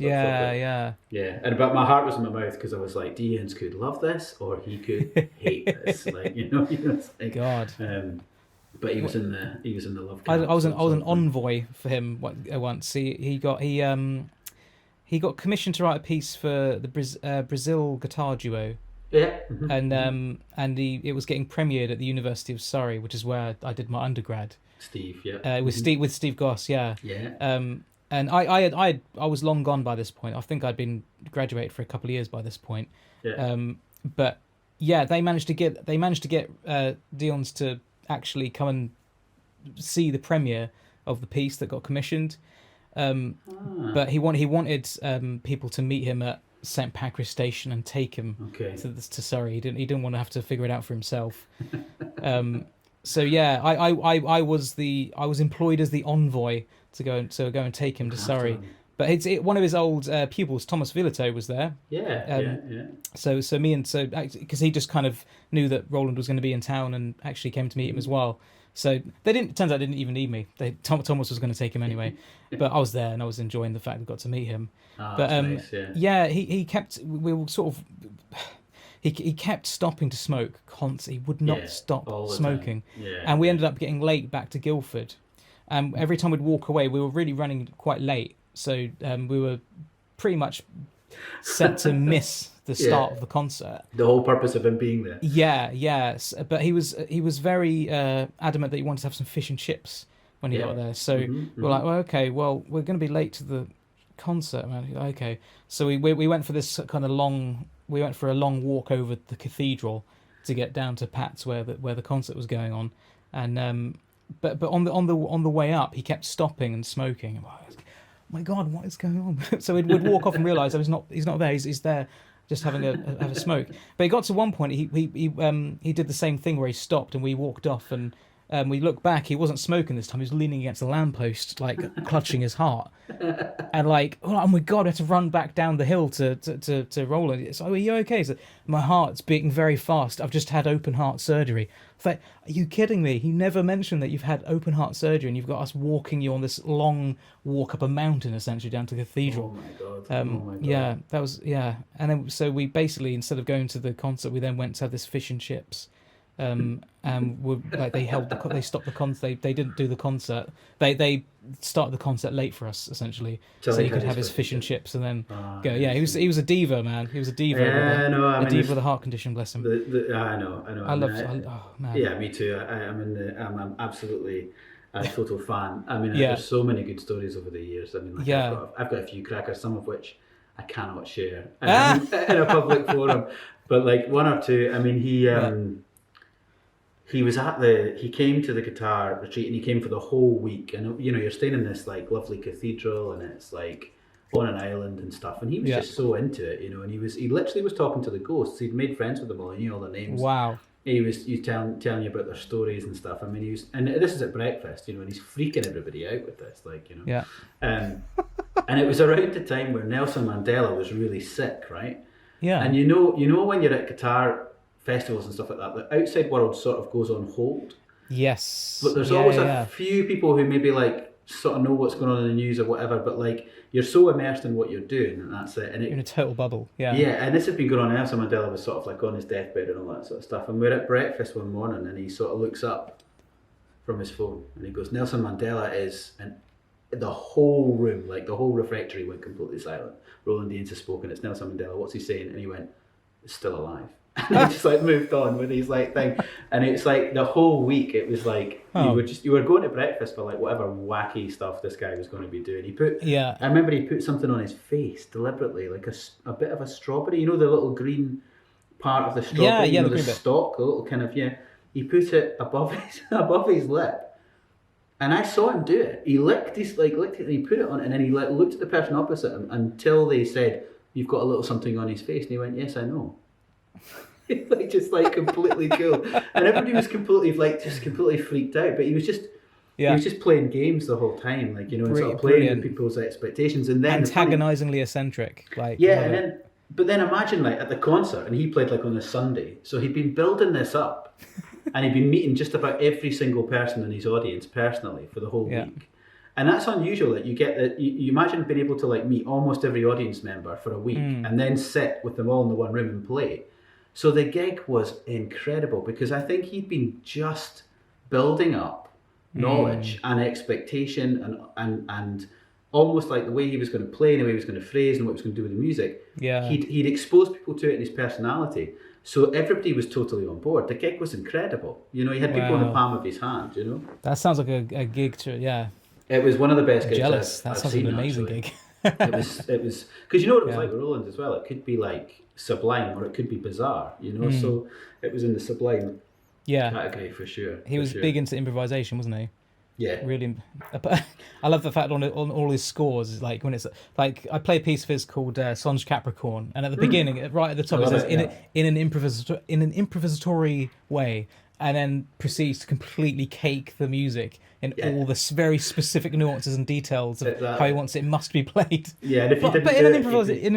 And but my heart was in my mouth, because I was like, Dyens could love this, or he could hate this. Like it's like, God. But he was in the love. I was an envoy for him once. He got commissioned to write a piece for the Brazil guitar duo. Yeah. And it was getting premiered at the University of Surrey, which is where I did my undergrad. Steve, with Steve Goss, Yeah. And I was long gone by this point. I think I'd been graduated for a couple of years by this point. Yeah. But they managed to get Dyens to actually come and see the premiere of the piece that got commissioned. But he wanted people to meet him at St Pancras Station and take him to Surrey. He didn't want to have to figure it out for himself. So I was employed as the envoy to go and take him to Surrey. But one of his old pupils, Thomas Viloteau, was there. So because he just kind of knew that Roland was going to be in town and actually came to meet him as well. So turns out they didn't even need me. Thomas was going to take him anyway, but I was there and I was enjoying the fact we got to meet him. Nice, he kept. We were sort of. He kept stopping to smoke constantly. He would not stop smoking, and we ended up getting late back to Guildford. Every time we'd walk away, we were really running quite late, so we were pretty much set to miss the start of the concert. The whole purpose of him being there. But he was very adamant that he wanted to have some fish and chips when he got there. So we're like, well, okay, well, we're going to be late to the concert, man. Okay, so we went for this kind of long. We went for a long walk over the cathedral to get down to Pat's where the concert was going on, and but on the way up, he kept stopping and smoking. Oh my God, what is going on? So we'd walk off and realise he's not there. He's there just having a smoke. But he got to one point. He did the same thing where he stopped and we walked off and. We looked back, he wasn't smoking this time, he was leaning against a lamppost, like, clutching his heart. And like, oh my God, I had to run back down the hill to Roland. It's like, are you okay? So, my heart's beating very fast, I've just had open heart surgery. It's like, are you kidding me? He never mentioned that you've had open heart surgery and you've got us walking you on this long walk up a mountain, essentially, down to the cathedral. Oh my God. Yeah, that was, yeah. And then, so we basically, instead of going to the concert, we then went to have this fish and chips. And like they stopped the concert. They didn't do the concert. They started the concert late for us, essentially, so he could have his fish and chips and then go. Yeah, he was a diva, man. He was a diva. A diva with a heart condition. Bless him. I know. Oh man. Yeah, me too. I'm absolutely a total fan. I mean, there's so many good stories over the years. I mean, like, I've got a few crackers, some of which I cannot share in a public forum, but like one or two. I mean, he came to the guitar retreat and he came for the whole week, and you know, you're staying in this like lovely cathedral and it's like on an island and stuff, and he was just so into it, you know, and he literally was talking to the ghosts. He'd made friends with them all, he knew all their names. Wow. He was telling you about their stories and stuff. I mean, and this is at breakfast, you know, and he's freaking everybody out with this, like, you know. Yeah. And it was around the time where Nelson Mandela was really sick, right? Yeah. And you know when you're at guitar festivals and stuff like that, the outside world sort of goes on hold. Yes. But there's always a few people who maybe like sort of know what's going on in the news or whatever, but like you're so immersed in what you're doing and that's it. And you're in a total bubble. Yeah. Yeah, and this had been going on. Nelson Mandela was sort of like on his deathbed and all that sort of stuff. And we're at breakfast one morning and he sort of looks up from his phone and he goes, Nelson Mandela is, and the whole room, like the whole refectory went completely silent. Roland Dyens has spoken, it's Nelson Mandela, what's he saying? And he went, it's still alive. And I just like moved on with his like thing, and it's like the whole week it was like you were going to breakfast for like whatever wacky stuff this guy was going to be doing. I remember he put something on his face deliberately, like a bit of a strawberry, you know, the little green part of the strawberry, you know, the stalk, the little kind of he put it above his lip, and I saw him do it. He licked it and he put it on, and then he like looked at the person opposite him until they said, "You've got a little something on his face," and he went, "Yes, I know." Like just like completely cool, and everybody was completely freaked out. But he was just playing games the whole time, like, you know, and sort of playing with people's expectations, and then antagonizingly eccentric, like but then imagine like at the concert, and he played like on a Sunday, so he'd been building this up, and he'd been meeting just about every single person in his audience personally for the whole week. And that's unusual that you get that. You imagine being able to like meet almost every audience member for a week and then sit with them all in the one room and play. So the gig was incredible because I think he'd been just building up knowledge and expectation and almost like the way he was going to play and the way he was going to phrase and what he was going to do with the music. Yeah. He'd exposed people to it in his personality. So everybody was totally on board. The gig was incredible. You know, he had people in the palm of his hand, you know. That sounds like a gig to, It was one of the best gigs I've sounds seen, like an amazing gig. It was because you know what it was like with Roland as well. It could be like sublime or it could be bizarre, you know. So it was in the sublime category for sure. He was big into improvisation, wasn't he? Yeah, really. I love the fact on all his scores, like when it's like I play a piece of his called Songe Capricorn, and at the beginning, right at the top, it says in an improvisatory way, and then proceeds to completely cake the music in all the very specific nuances and details of how he wants it must be played. Yeah, and if but in an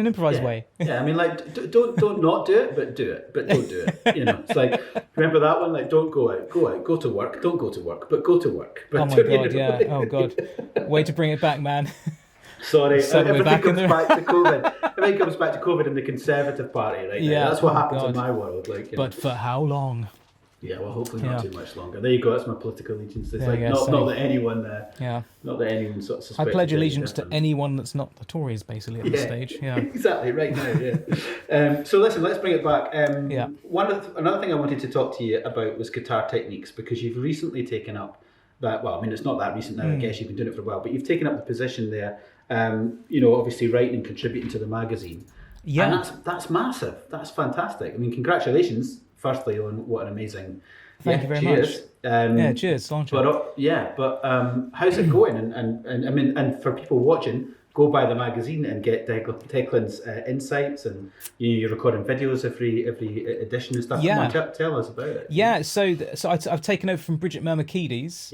improvised way. Yeah, I mean, like don't not do it, but do it, but don't do it. You know, it's like remember that one, like don't go out, go to work, don't go to work, but go to work. But, oh my god, yeah, oh god, way to bring it back, man. Sorry, everything comes back to COVID. Everything comes back to COVID and the Conservative Party, right? Yeah, that's what happens in my world. Like, but for how long? Yeah, well, hopefully not too much longer. There you go. That's my political allegiance. It's like not that anyone, not that anyone sort of suspects. I pledge allegiance to anyone that's not the Tories, basically at this stage. Yeah, exactly. Right now, yeah. So listen, let's bring it back. Another thing I wanted to talk to you about was guitar techniques, because you've recently taken up that, well, I mean, it's not that recent now, I guess you've been doing it for a while, but you've taken up the position there, you know, obviously writing and contributing to the magazine. Yeah. And that's massive. That's fantastic. I mean, congratulations, firstly, on what an amazing... Thank you very much. Cheers. Long time. But how's it going? And I mean, and for people watching, go buy the magazine and get Declan's insights, and you're recording videos every edition and stuff. Yeah. Come on, tell us about it. Yeah, so I've taken over from Bridget Myrmekides,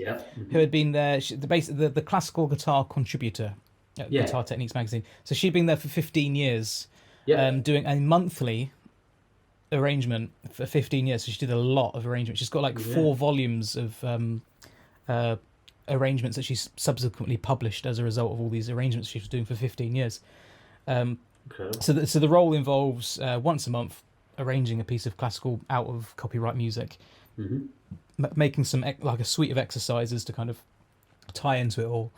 who had been there, the classical guitar contributor at Guitar Techniques magazine. So she'd been there for 15 years, doing a monthly arrangement for 15 years. So she did a lot of arrangements. She's got like 4 volumes of arrangements that she's subsequently published as a result of all these arrangements she was doing for 15 years. So the role involves once a month arranging a piece of classical out of copyright music, making some like a suite of exercises to kind of tie into it all,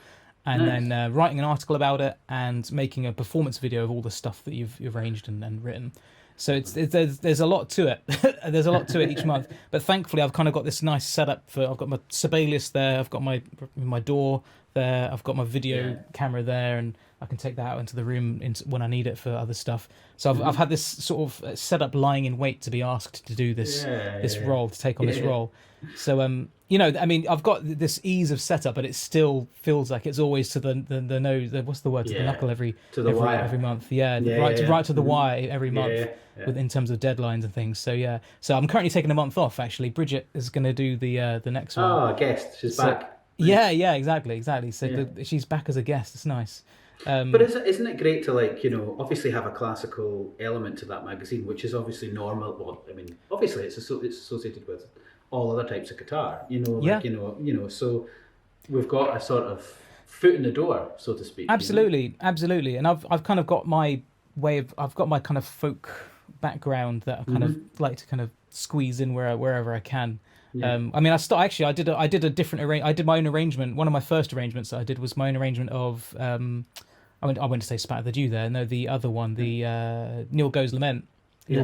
and then writing an article about it and making a performance video of all the stuff that you've arranged and written. So there's a lot to it. There's a lot to it each month. But thankfully, I've kind of got this nice setup for. I've got my Sibelius there. I've got my door there. I've got my video camera there, and I can take that out into the room when I need it for other stuff. So I've had this sort of setup lying in wait to be asked to do this role, to take on this role. So you know, I mean, I've got this ease of setup, but it still feels like it's always to the nose. What's the word? To the knuckle every month. Right to the wire every month. In terms of deadlines and things. So so I'm currently taking a month off. Actually, Bridget is going to do the next one. Oh, a guest. She's back. Yeah, exactly. So she's back as a guest. It's nice. But isn't it great to, like, you know, obviously have a classical element to that magazine, which is obviously normal. Well, I mean, obviously it's associated with all other types of guitar. You know, like, you know. So we've got a sort of foot in the door, so to speak. Absolutely. And I've kind of got my I've got my kind of folk background that I kind of like to kind of squeeze in wherever I can. I mean, I did a different I did my own arrangement. One of my first arrangements that I did was my own arrangement of I went to say Spatter the Dew there. No, the other one, the Neil Gow's Lament. Neil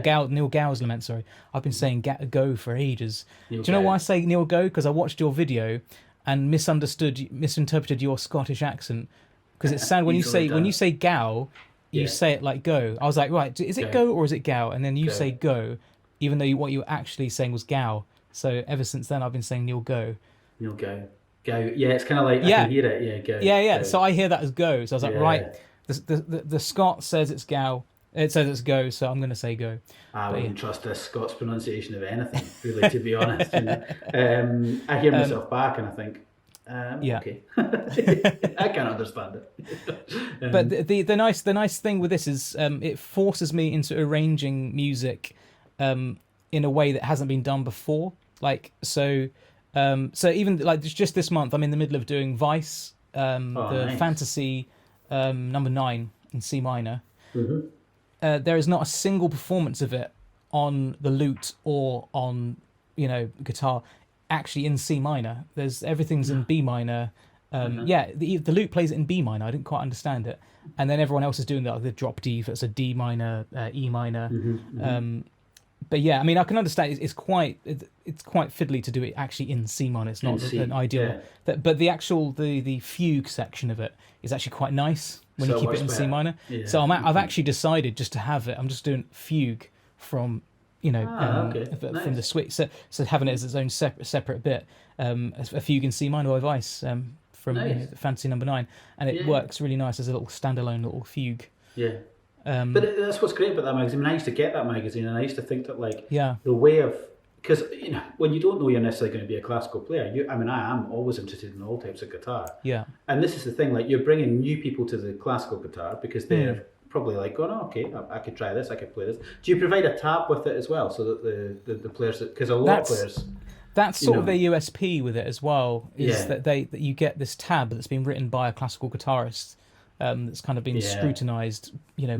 Gow's Lament. Sorry, I've been saying Go for ages. Do you know why I say Neil Gow? Because I watched your video and misinterpreted your Scottish accent. Because it sounds when you say Gow, you say it like go. I was like, right, is it go or is it Gow? And then you say go, even though what you were actually saying was Gow. So ever since then, I've been saying Neil Gow. Neil Gow. Go. Yeah, it's kind of like, I can hear it. Go. Yeah. So I hear that as go. So I was like, right, the Scot says it's Gow. It says it's go, so I'm going to say go. I wouldn't trust a Scots pronunciation of anything, really, to be honest. You know? I hear myself back and I think, okay. I can't understand it. But the nice thing with this is it forces me into arranging music in a way that hasn't been done before. Like so even like just this month, I'm in the middle of doing Vice, nice. Fantasy number 9 in C minor. There is not a single performance of it on the lute or on guitar actually in C minor. Everything's in B minor. The lute plays it in B minor. I didn't quite understand it, and then everyone else is doing the drop D. If it's a D minor, E minor. But yeah, I mean, I can understand it's quite fiddly to do it actually in C minor. It's not an ideal. Yeah. But the actual the fugue section of it is actually quite nice when you keep it in C minor. Yeah. So I've actually decided just to have it. I'm just doing fugue from from the suite. So having it as its own separate bit, a fugue in C minor by Vice from Fantasy number 9, and it works really nice as a little standalone little fugue. Yeah. But that's what's great about that magazine. I mean, I used to get that magazine, and I used to think that the way of, because when you don't know you're necessarily going to be a classical player, I am always interested in all types of guitar. Yeah. And this is the thing, you're bringing new people to the classical guitar because they're probably going, oh, okay, I could try this, I could play this. Do you provide a tab with it as well, so that the players, because a lot of players. That's sort of their USP with it as well, is that you get this tab that's been written by a classical guitarist. That's kind of been scrutinized,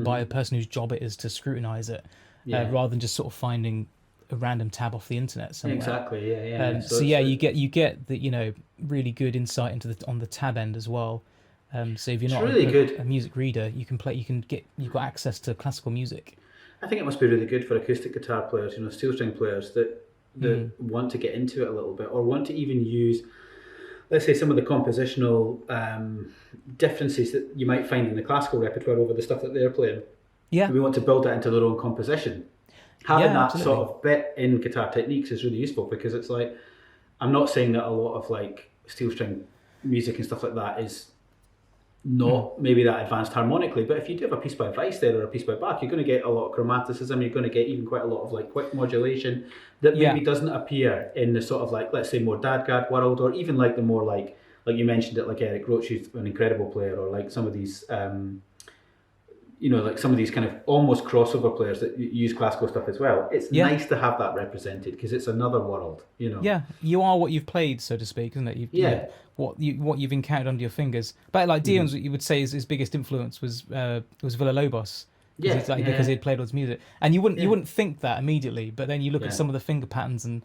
by a person whose job it is to scrutinize it, rather than just sort of finding a random tab off the internet somewhere. Exactly, yeah. You get the really good insight on the tab end as well. So if you're not a music reader, you've got access to classical music. I think it must be really good for acoustic guitar players, steel string players that want to get into it a little bit, or want to even use let's say some of the compositional differences that you might find in the classical repertoire over the stuff that they're playing. Yeah. We want to build that into their own composition. Having that absolutely. sort of bit in guitar techniques is really useful, because it's like, I'm not saying that a lot of like steel string music and stuff like that is not maybe that advanced harmonically, but if you do have a piece by Weiss there or a piece by Bach, you're going to get a lot of chromaticism, you're going to get even quite a lot of like quick modulation that maybe doesn't appear in the sort of like, let's say, more dadgad world, or even like the more like you mentioned it, like Eric Roach, who's an incredible player, or like some of these like some of these kind of almost crossover players that use classical stuff as well. It's nice to have that represented, because it's another world, Yeah, you are what you've played, so to speak, isn't it? What you've encountered under your fingers. But like Dyens, you would say his biggest influence was Villa-Lobos. Because he'd played all his music, and you wouldn't think that immediately, but then you look at some of the finger patterns and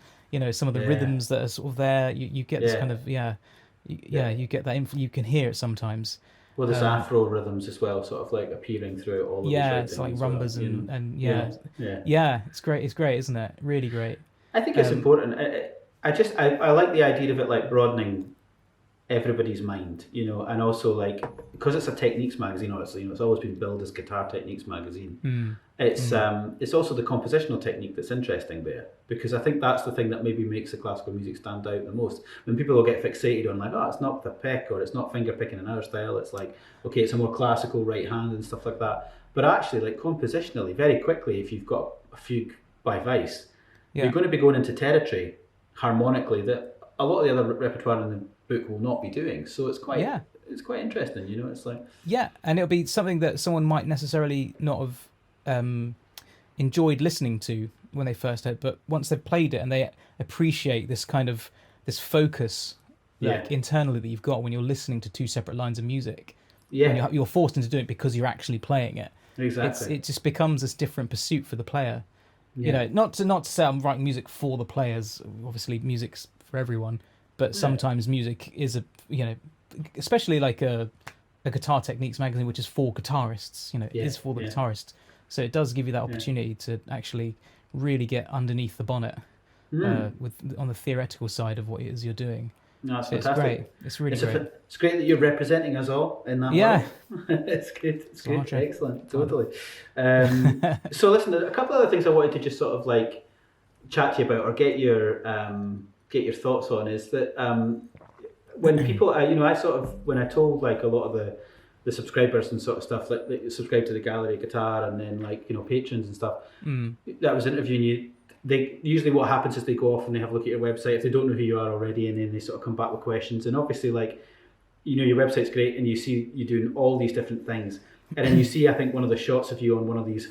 some of the rhythms that are sort of there. You get this kind of you get that you can hear it sometimes. Well, there's Afro rhythms as well, sort of like appearing through all of these it's like rumbas and it's great, isn't it? Really great. I think it's important. I like the idea of it like broadening everybody's mind, and also like, because it's a techniques magazine, obviously, it's always been billed as guitar techniques magazine. It's also the compositional technique that's interesting there, because I think that's the thing that maybe makes the classical music stand out the most. When people will get fixated on like, oh, it's not the pick, or it's not finger picking in our style, it's like, okay, it's a more classical right hand and stuff like that. But actually, like compositionally, very quickly, if you've got a fugue by Weiss, you're going to be going into territory harmonically that a lot of the other repertoire in the book will not be doing. So it's quite interesting, it's like, and it'll be something that someone might necessarily not have enjoyed listening to when they first heard, but once they've played it and they appreciate this kind of this focus internally that you've got when you're listening to two separate lines of music, you're forced into doing it because you're actually playing it. Exactly. It just becomes this different pursuit for the player. Not to say I'm writing music for the players, obviously music's for everyone, but sometimes music is especially like a guitar techniques magazine, which is for guitarists, it is for the guitarists. So it does give you that opportunity to actually really get underneath the bonnet on the theoretical side of what it is you're doing. No, it's so fantastic. It's great. It's really great. It's great that you're representing us all in that world. It's good. It's good. Trek. Excellent. Totally. So listen, a couple of other things I wanted to just sort of like chat to you about, or get your thoughts on, is that when people, I sort of, when I told like a lot of the subscribers and sort of stuff, like they subscribe to the Gallery Guitar, and then like patrons and stuff, that was interviewing you. They usually, what happens is they go off and they have a look at your website if they don't know who you are already, and then they sort of come back with questions. And obviously, like, your website's great, and you see you doing all these different things, and then you see, I think, one of the shots of you on one of these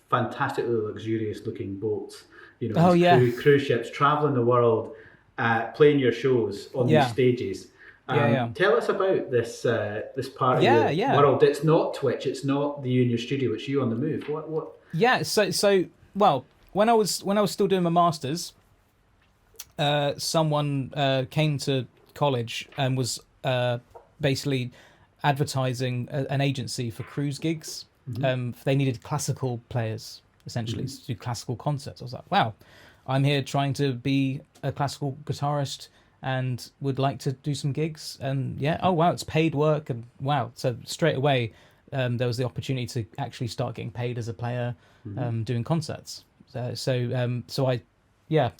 fantastically luxurious looking boats, cruise ships, traveling the world, playing your shows on these stages. Tell us about this part of your world. It's not Twitch. It's not you in your studio. It's you on the move. What? Yeah. So well, when I was still doing my masters, someone came to college and was basically advertising an agency for cruise gigs. They needed classical players essentially to do classical concerts. I was like, wow, I'm here trying to be a classical guitarist and would like to do some gigs. And oh wow, it's paid work, and wow. So straight away, there was the opportunity to actually start getting paid as a player, doing concerts. So I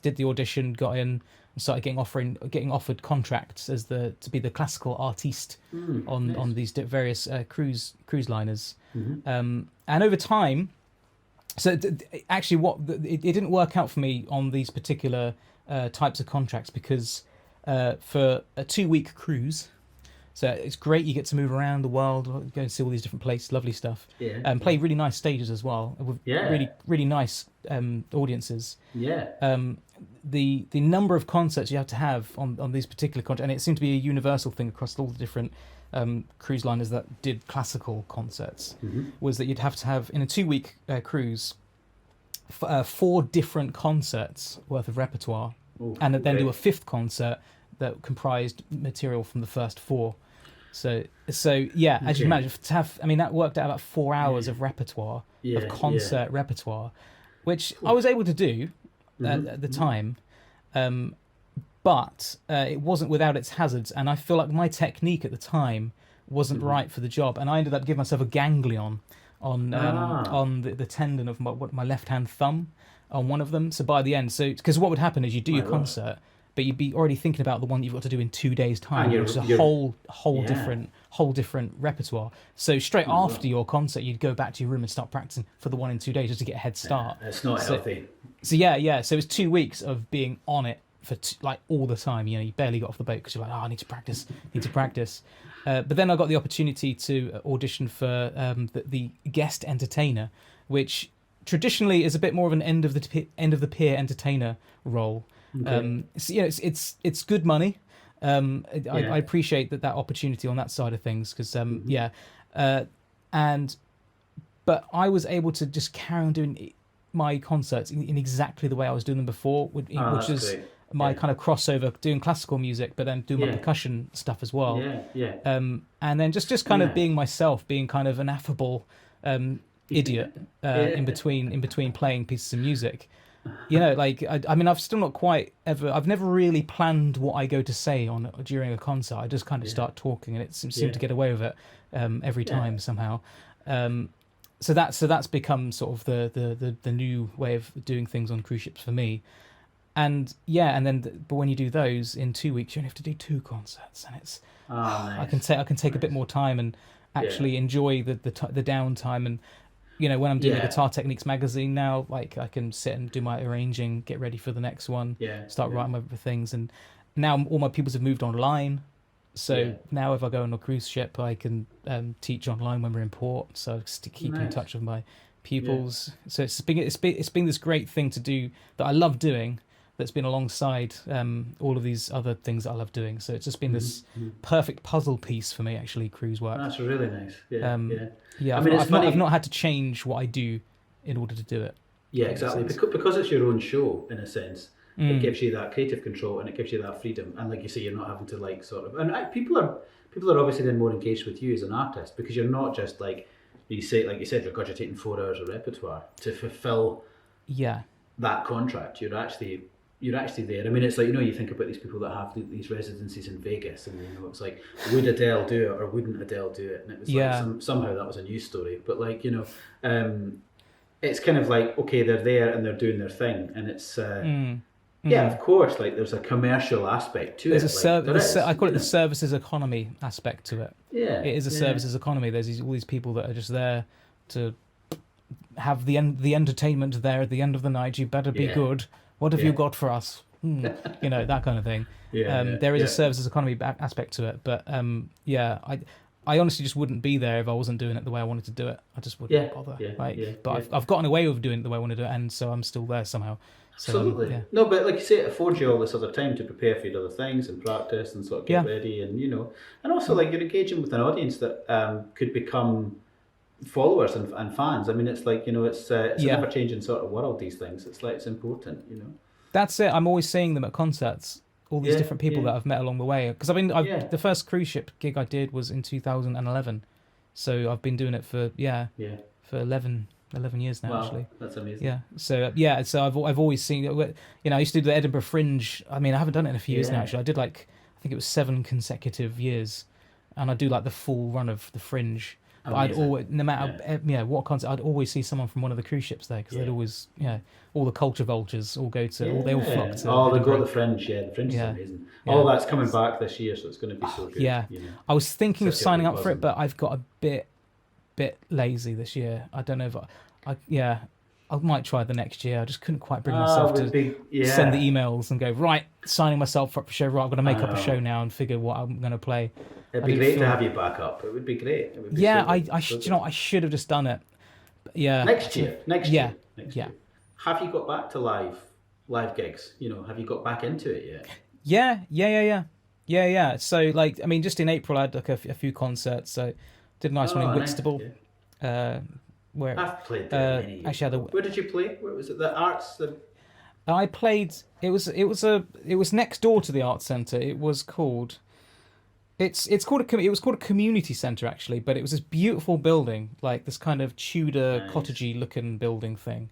did the audition, got in, and started getting offered contracts to be the classical artiste on these various cruise liners. And over time, so actually it didn't work out for me on these particular types of contracts, because for a 2-week cruise, so it's great, you get to move around the world, go and see all these different places, lovely stuff, play really nice stages as well with really, really nice audiences. The number of concerts you have to have on these particular contracts, and it seemed to be a universal thing across all the different cruise liners that did classical concerts, was that you'd have to have, in a 2-week cruise, 4 different concerts worth of repertoire, and then do a 5th concert that comprised material from the first 4. So as you imagine, to have, that worked out about 4 hours of repertoire, of concert repertoire, which I was able to do at the time. but it wasn't without its hazards, and I feel like my technique at the time wasn't right for the job, and I ended up giving myself a ganglion on the tendon of my left hand thumb on one of them. So by the end, because what would happen is you do your concert, but you'd be already thinking about the one you've got to do in 2 days' time. It's a whole different repertoire. So straight after your concert, you'd go back to your room and start practicing for the one in 2 days just to get a head start. It's not healthy. So yeah. So it was 2 weeks of being on it for like all the time. You know, you barely got off the boat because you're like, I need to practice. But then I got the opportunity to audition for the guest entertainer, which traditionally is a bit more of an end of the pier entertainer role. Okay. It's good money. I appreciate that opportunity on that side of things because but I was able to just carry on doing my concerts in exactly the way I was doing them before, which is great. My kind of crossover, doing classical music, but then doing my percussion stuff as well. And then just kind of being myself, being kind of an affable idiot in between playing pieces of music. You know, like I mean, I've still not quite I've never really planned what I go to say during a concert. I just kind of start talking, and it seems to get away with it every time somehow. So that's become sort of the new way of doing things on cruise ships for me. And but when you do those in 2 weeks, you only have to do 2 concerts, and it's nice. I can take a bit more time and actually enjoy the downtime. And you know, when I'm doing the Guitar Techniques magazine now, like I can sit and do my arranging, get ready for the next one, start writing my things. And now all my pupils have moved online, so now if I go on a cruise ship, I can teach online when we're in port. So just to keep in touch with my pupils. So it's been this great thing to do that I love doing. That's been alongside all of these other things that I love doing. So it's just been this perfect puzzle piece for me, actually, cruise work. That's really nice. I've not had to change what I do in order to do it. Yeah, exactly. Because it's your own show, in a sense. It gives you that creative control and it gives you that freedom. And like you say, you're not having to like sort of... And people are obviously then more engaged with you as an artist because you're not just like you said, regurgitating 4 hours of repertoire to fulfill that contract. You're actually there. I mean, it's like, you know, you think about these people that have these residencies in Vegas, and you know, it's like, would Adele do it or wouldn't Adele do it? And it was like somehow that was a news story. But like, you know, it's kind of like, okay, they're there and they're doing their thing, and it's of course, like there's a commercial aspect to it. I call it the services economy aspect to it. Yeah, it is a services economy. There's all these people that are just there to have the entertainment there at the end of the night. You better be good. What have you got for us? You know, that kind of thing. There is a services economy aspect to it, but I honestly just wouldn't be there if I wasn't doing it the way I wanted to do it. I just wouldn't bother. But I've gotten away with doing it the way I want to do it, and so I'm still there somehow. So, absolutely. No, but like you say, it affords you all this other time to prepare for your other things and practice and sort of get ready, and you know, and also like you're engaging with an audience that could become followers and fans. I mean, it's like, you know, it's an ever-changing sort of world, these things. It's like, it's important, you know. That's it. I'm always seeing them at concerts, all these different people that I've met along the way. Because I mean, the first cruise ship gig I did was in 2011, so I've been doing it for 11 years now. Actually, that's amazing. So I've always seen it. You know, I used to do the Edinburgh Fringe. I mean, I haven't done it in a few years now. Actually, I did like, I think it was 7 consecutive years, and I do like the full run of the Fringe. But I'd always, no matter what concert, I'd always see someone from one of the cruise ships there, because they'd always, all the culture vultures all go to, they all flock to. Oh, they go to the Fringe, the Fringe is amazing. All that's coming back this year, so it's going to be so good. Yeah, you know? I was thinking of signing up for it, but I've got a bit lazy this year. I don't know if I might try the next year. I just couldn't quite bring myself to send the emails and go, right, signing myself up for a show, right, I'm going to make up a show now and figure what I'm going to play. It'd be great to have you back up. It would be great. It would be I should have just done it. But next year. Have you got back to live gigs? You know, have you got back into it yet? Yeah. So like, I mean, just in April I had like a few concerts. So did a nice one in Whitstable. Where I've played there many years. Actually, where did you play? Where was it? The Arts. I played. It was next door to the Arts Centre. It was called. It was called a community centre actually, but it was this beautiful building, like this kind of Tudor cottagey looking building thing,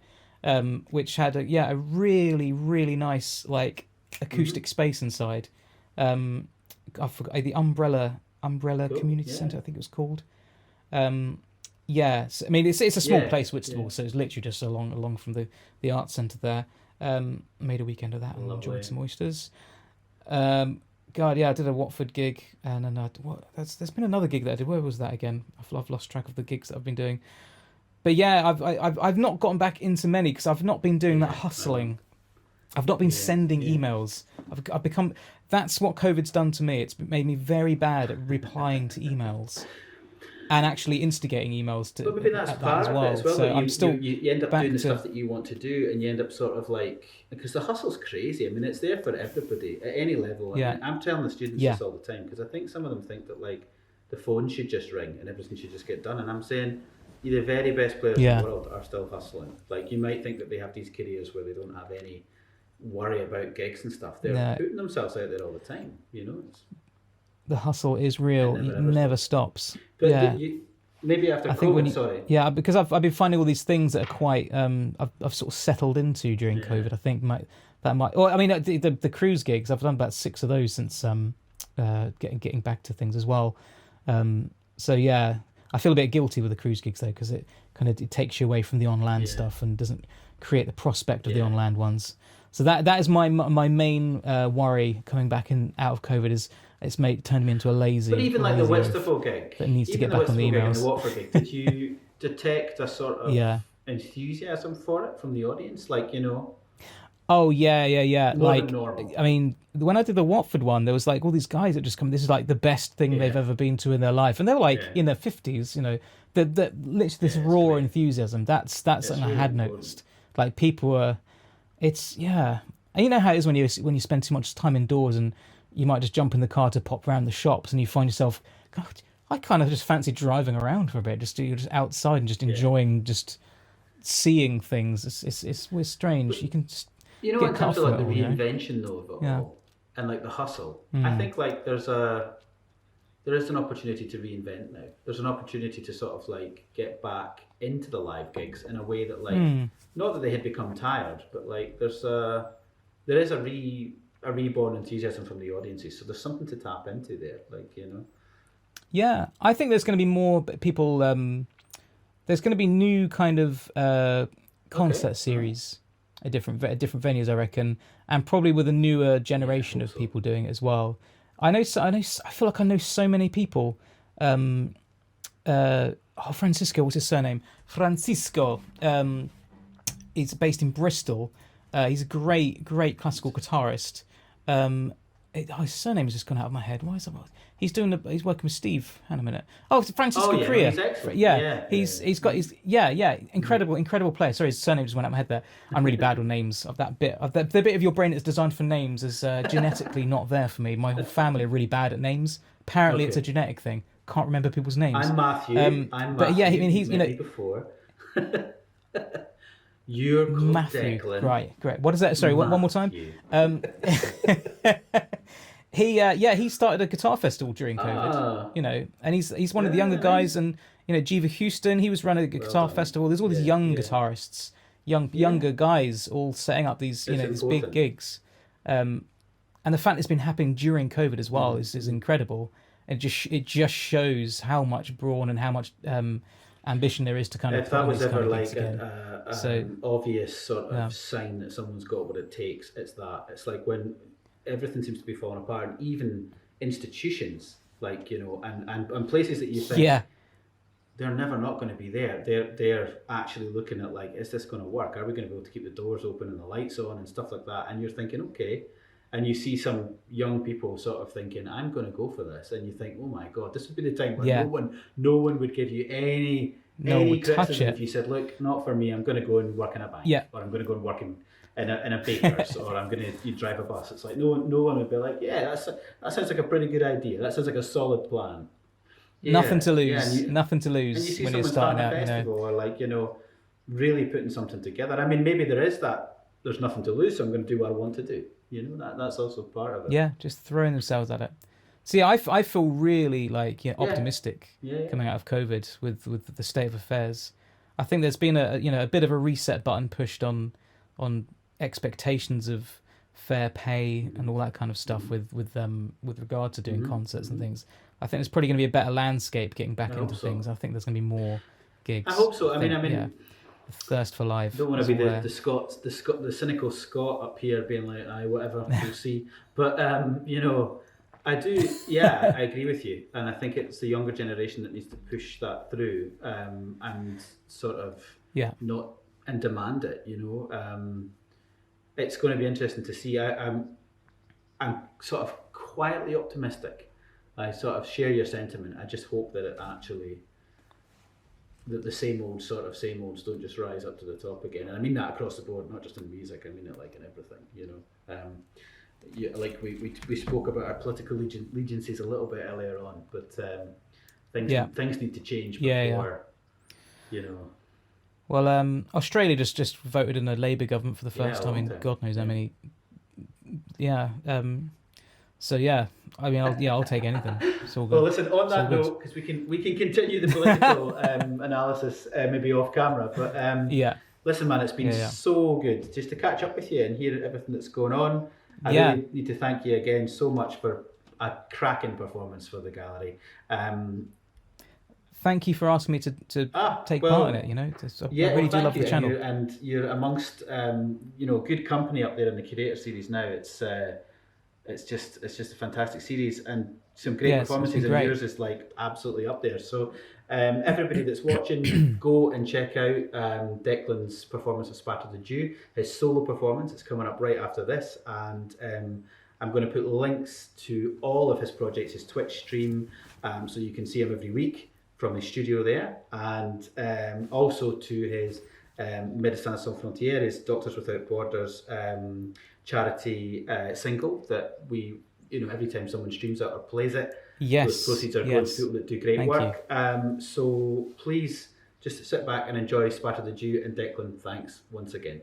which had a really really nice like acoustic space inside. I forgot the Umbrella Cool, Community yeah. Centre, I think it was called. So, I mean, it's a small Yeah, place, Whitstable, yeah. so it's literally just along from the arts centre there. Made a weekend of that and Lovely. enjoyed some oysters. God, yeah, I did a Watford gig, and then there's been another gig that I did. Where was that again? I've lost track of the gigs that I've been doing. But yeah, I've not gotten back into many because I've not been doing that hustling. I've not been sending emails. I've become. That's what COVID's done to me. It's made me very bad at replying to emails, and actually instigating emails to. But maybe that's at part that as of well. it as well. So That I'm still you end up back doing the to- stuff that you want to do, and you end up sort of like, because the hustle's crazy. I mean, it's there for everybody at any level. Yeah. I mean, I'm telling the students Yeah. this all the time because I think some of them think that like the phone should just ring and everything should just get done. And I'm saying, the very best players in the world are still hustling. Like, you might think that they have these careers where they don't have any worry about gigs and stuff. They're putting themselves out there all the time. You know, the hustle is real. It never stops. But maybe after COVID, sorry. Yeah, because I've been finding all these things that are quite I've sort of settled into during COVID. I think that might. Well, I mean, the cruise gigs. I've done about 6 of those since getting back to things as well. So yeah, I feel a bit guilty with the cruise gigs though, because it takes you away from the on land stuff and doesn't create the prospect of the on land ones. So that is my main worry coming back out of COVID is. It's turned me into a lazy. But even like the Whitstable gig, that needs to get back on the emails. And the Watford gig, did you detect a sort of enthusiasm for it from the audience? Like, you know. Oh yeah. More like than normal. I mean, when I did the Watford one, there was like all these guys that just come. This is like the best thing they've ever been to in their life, and they were like in their 50s. You know, the literally this raw enthusiasm. That's something really I had noticed. Like people were, and you know how it is when you spend too much time indoors and. You might just jump in the car to pop around the shops, and you find yourself, God, I kind of just fancy driving around for a bit. You're just outside and just enjoying, just seeing things. It's strange. But, you can just in terms of like the reinvention though of it all, and like the hustle. I think like there is an opportunity to reinvent now. There's an opportunity to sort of like get back into the live gigs in a way that like not that they had become tired, but like there is a reborn enthusiasm from the audiences, so there's something to tap into there, like, you know. Yeah, I think there's going to be more people. There's going to be new kind of concert series at different venues, I reckon, and probably with a newer generation of people doing it as well. I feel like I know so many people. Francisco, what's his surname? Francisco. He's based in Bristol. He's a great classical guitarist. His surname has just gone out of my head. Why is that? He's working with Steve. Hang on a minute. Oh, it's Francisco Correa. He's excellent. Incredible player. Sorry, his surname just went out of my head there. I'm really bad with names. Of that bit of the bit of your brain that's designed for names is genetically not there for me. My whole family are really bad at names. Apparently, it's a genetic thing. Can't remember people's names. I'm Matthew. But yeah, I mean, he's before. You're called Matthew. Declan. Right, great. What is that? Sorry, one more time. He started a guitar festival during COVID. You know, and he's one of the younger guys, and you know, Jiva Houston. He was running a guitar festival. There's all these young guitarists, younger guys, all setting up these these big gigs. And the fact it's been happening during COVID as well is incredible. It just shows how much brawn and how much ambition there is to kind of. If that was ever like an obvious sort of sign that someone's got what it takes, it's that. It's like when everything seems to be falling apart, and even institutions, like, you know, and places that you think they're never not going to be there. They're actually looking at like, is this going to work? Are we going to be able to keep the doors open and the lights on and stuff like that? And you're thinking, okay. And you see some young people sort of thinking, I'm going to go for this. And you think, oh my God, this would be the time when no one would give you any criticism if you said, look, not for me, I'm going to go and work in a bank. Or I'm going to go and work in a baker's, or I'm going to drive a bus. It's like, no one would be like, yeah, that sounds like a pretty good idea. That sounds like a solid plan. Yeah, nothing to lose. Nothing to lose and you see when you're starting out. A festival, or like, you know, really putting something together. I mean, maybe there is that. There's nothing to lose, so I'm going to do what I want to do. You know, that's also part of it. Yeah, just throwing themselves at it. See, I feel really like optimistic coming out of COVID with the state of affairs. I think there's been a bit of a reset button pushed on expectations of fair pay and all that kind of stuff with regard to doing concerts and things. I think there's probably going to be a better landscape getting back into things. I think there's going to be more gigs. I hope so. I mean, the thirst for live. Don't want to be the cynical Scot up here being like, aye, whatever, we'll see. But I do. Yeah, I agree with you, and I think it's the younger generation that needs to push that through and sort of not and demand it. It's going to be interesting to see. I'm sort of quietly optimistic. I sort of share your sentiment. I just hope that it actually, that the same olds don't just rise up to the top again. And I mean that across the board, not just in music. I mean it like in everything. Like we spoke about our political allegiances a little bit earlier on, but things need to change before. Well, Australia just voted in a Labour government for the first time in God knows how many. So I mean, I'll take anything. It's all good. Well, listen. On that note, because we can continue the political analysis maybe off camera, but listen, man, it's been so good just to catch up with you and hear everything that's going on. I really need to thank you again so much for a cracking performance for the gallery. Thank you for asking me to take part in it. I really do love the channel. And you're amongst good company up there in the Curator series now. It's just a fantastic series and some great performances, and yours is like absolutely up there. So everybody that's watching, go and check out Declan's performance of Spatter the Dew, his solo performance. It's coming up right after this, and I'm going to put links to all of his projects, his Twitch stream, so you can see him every week from his studio there, and also to his Médecins Sans Frontières, his Doctors Without Borders charity single that we, every time someone streams it or plays it, those proceeds are going to people that do great work. So please just sit back and enjoy Spatter the Dew, and Declan, thanks once again.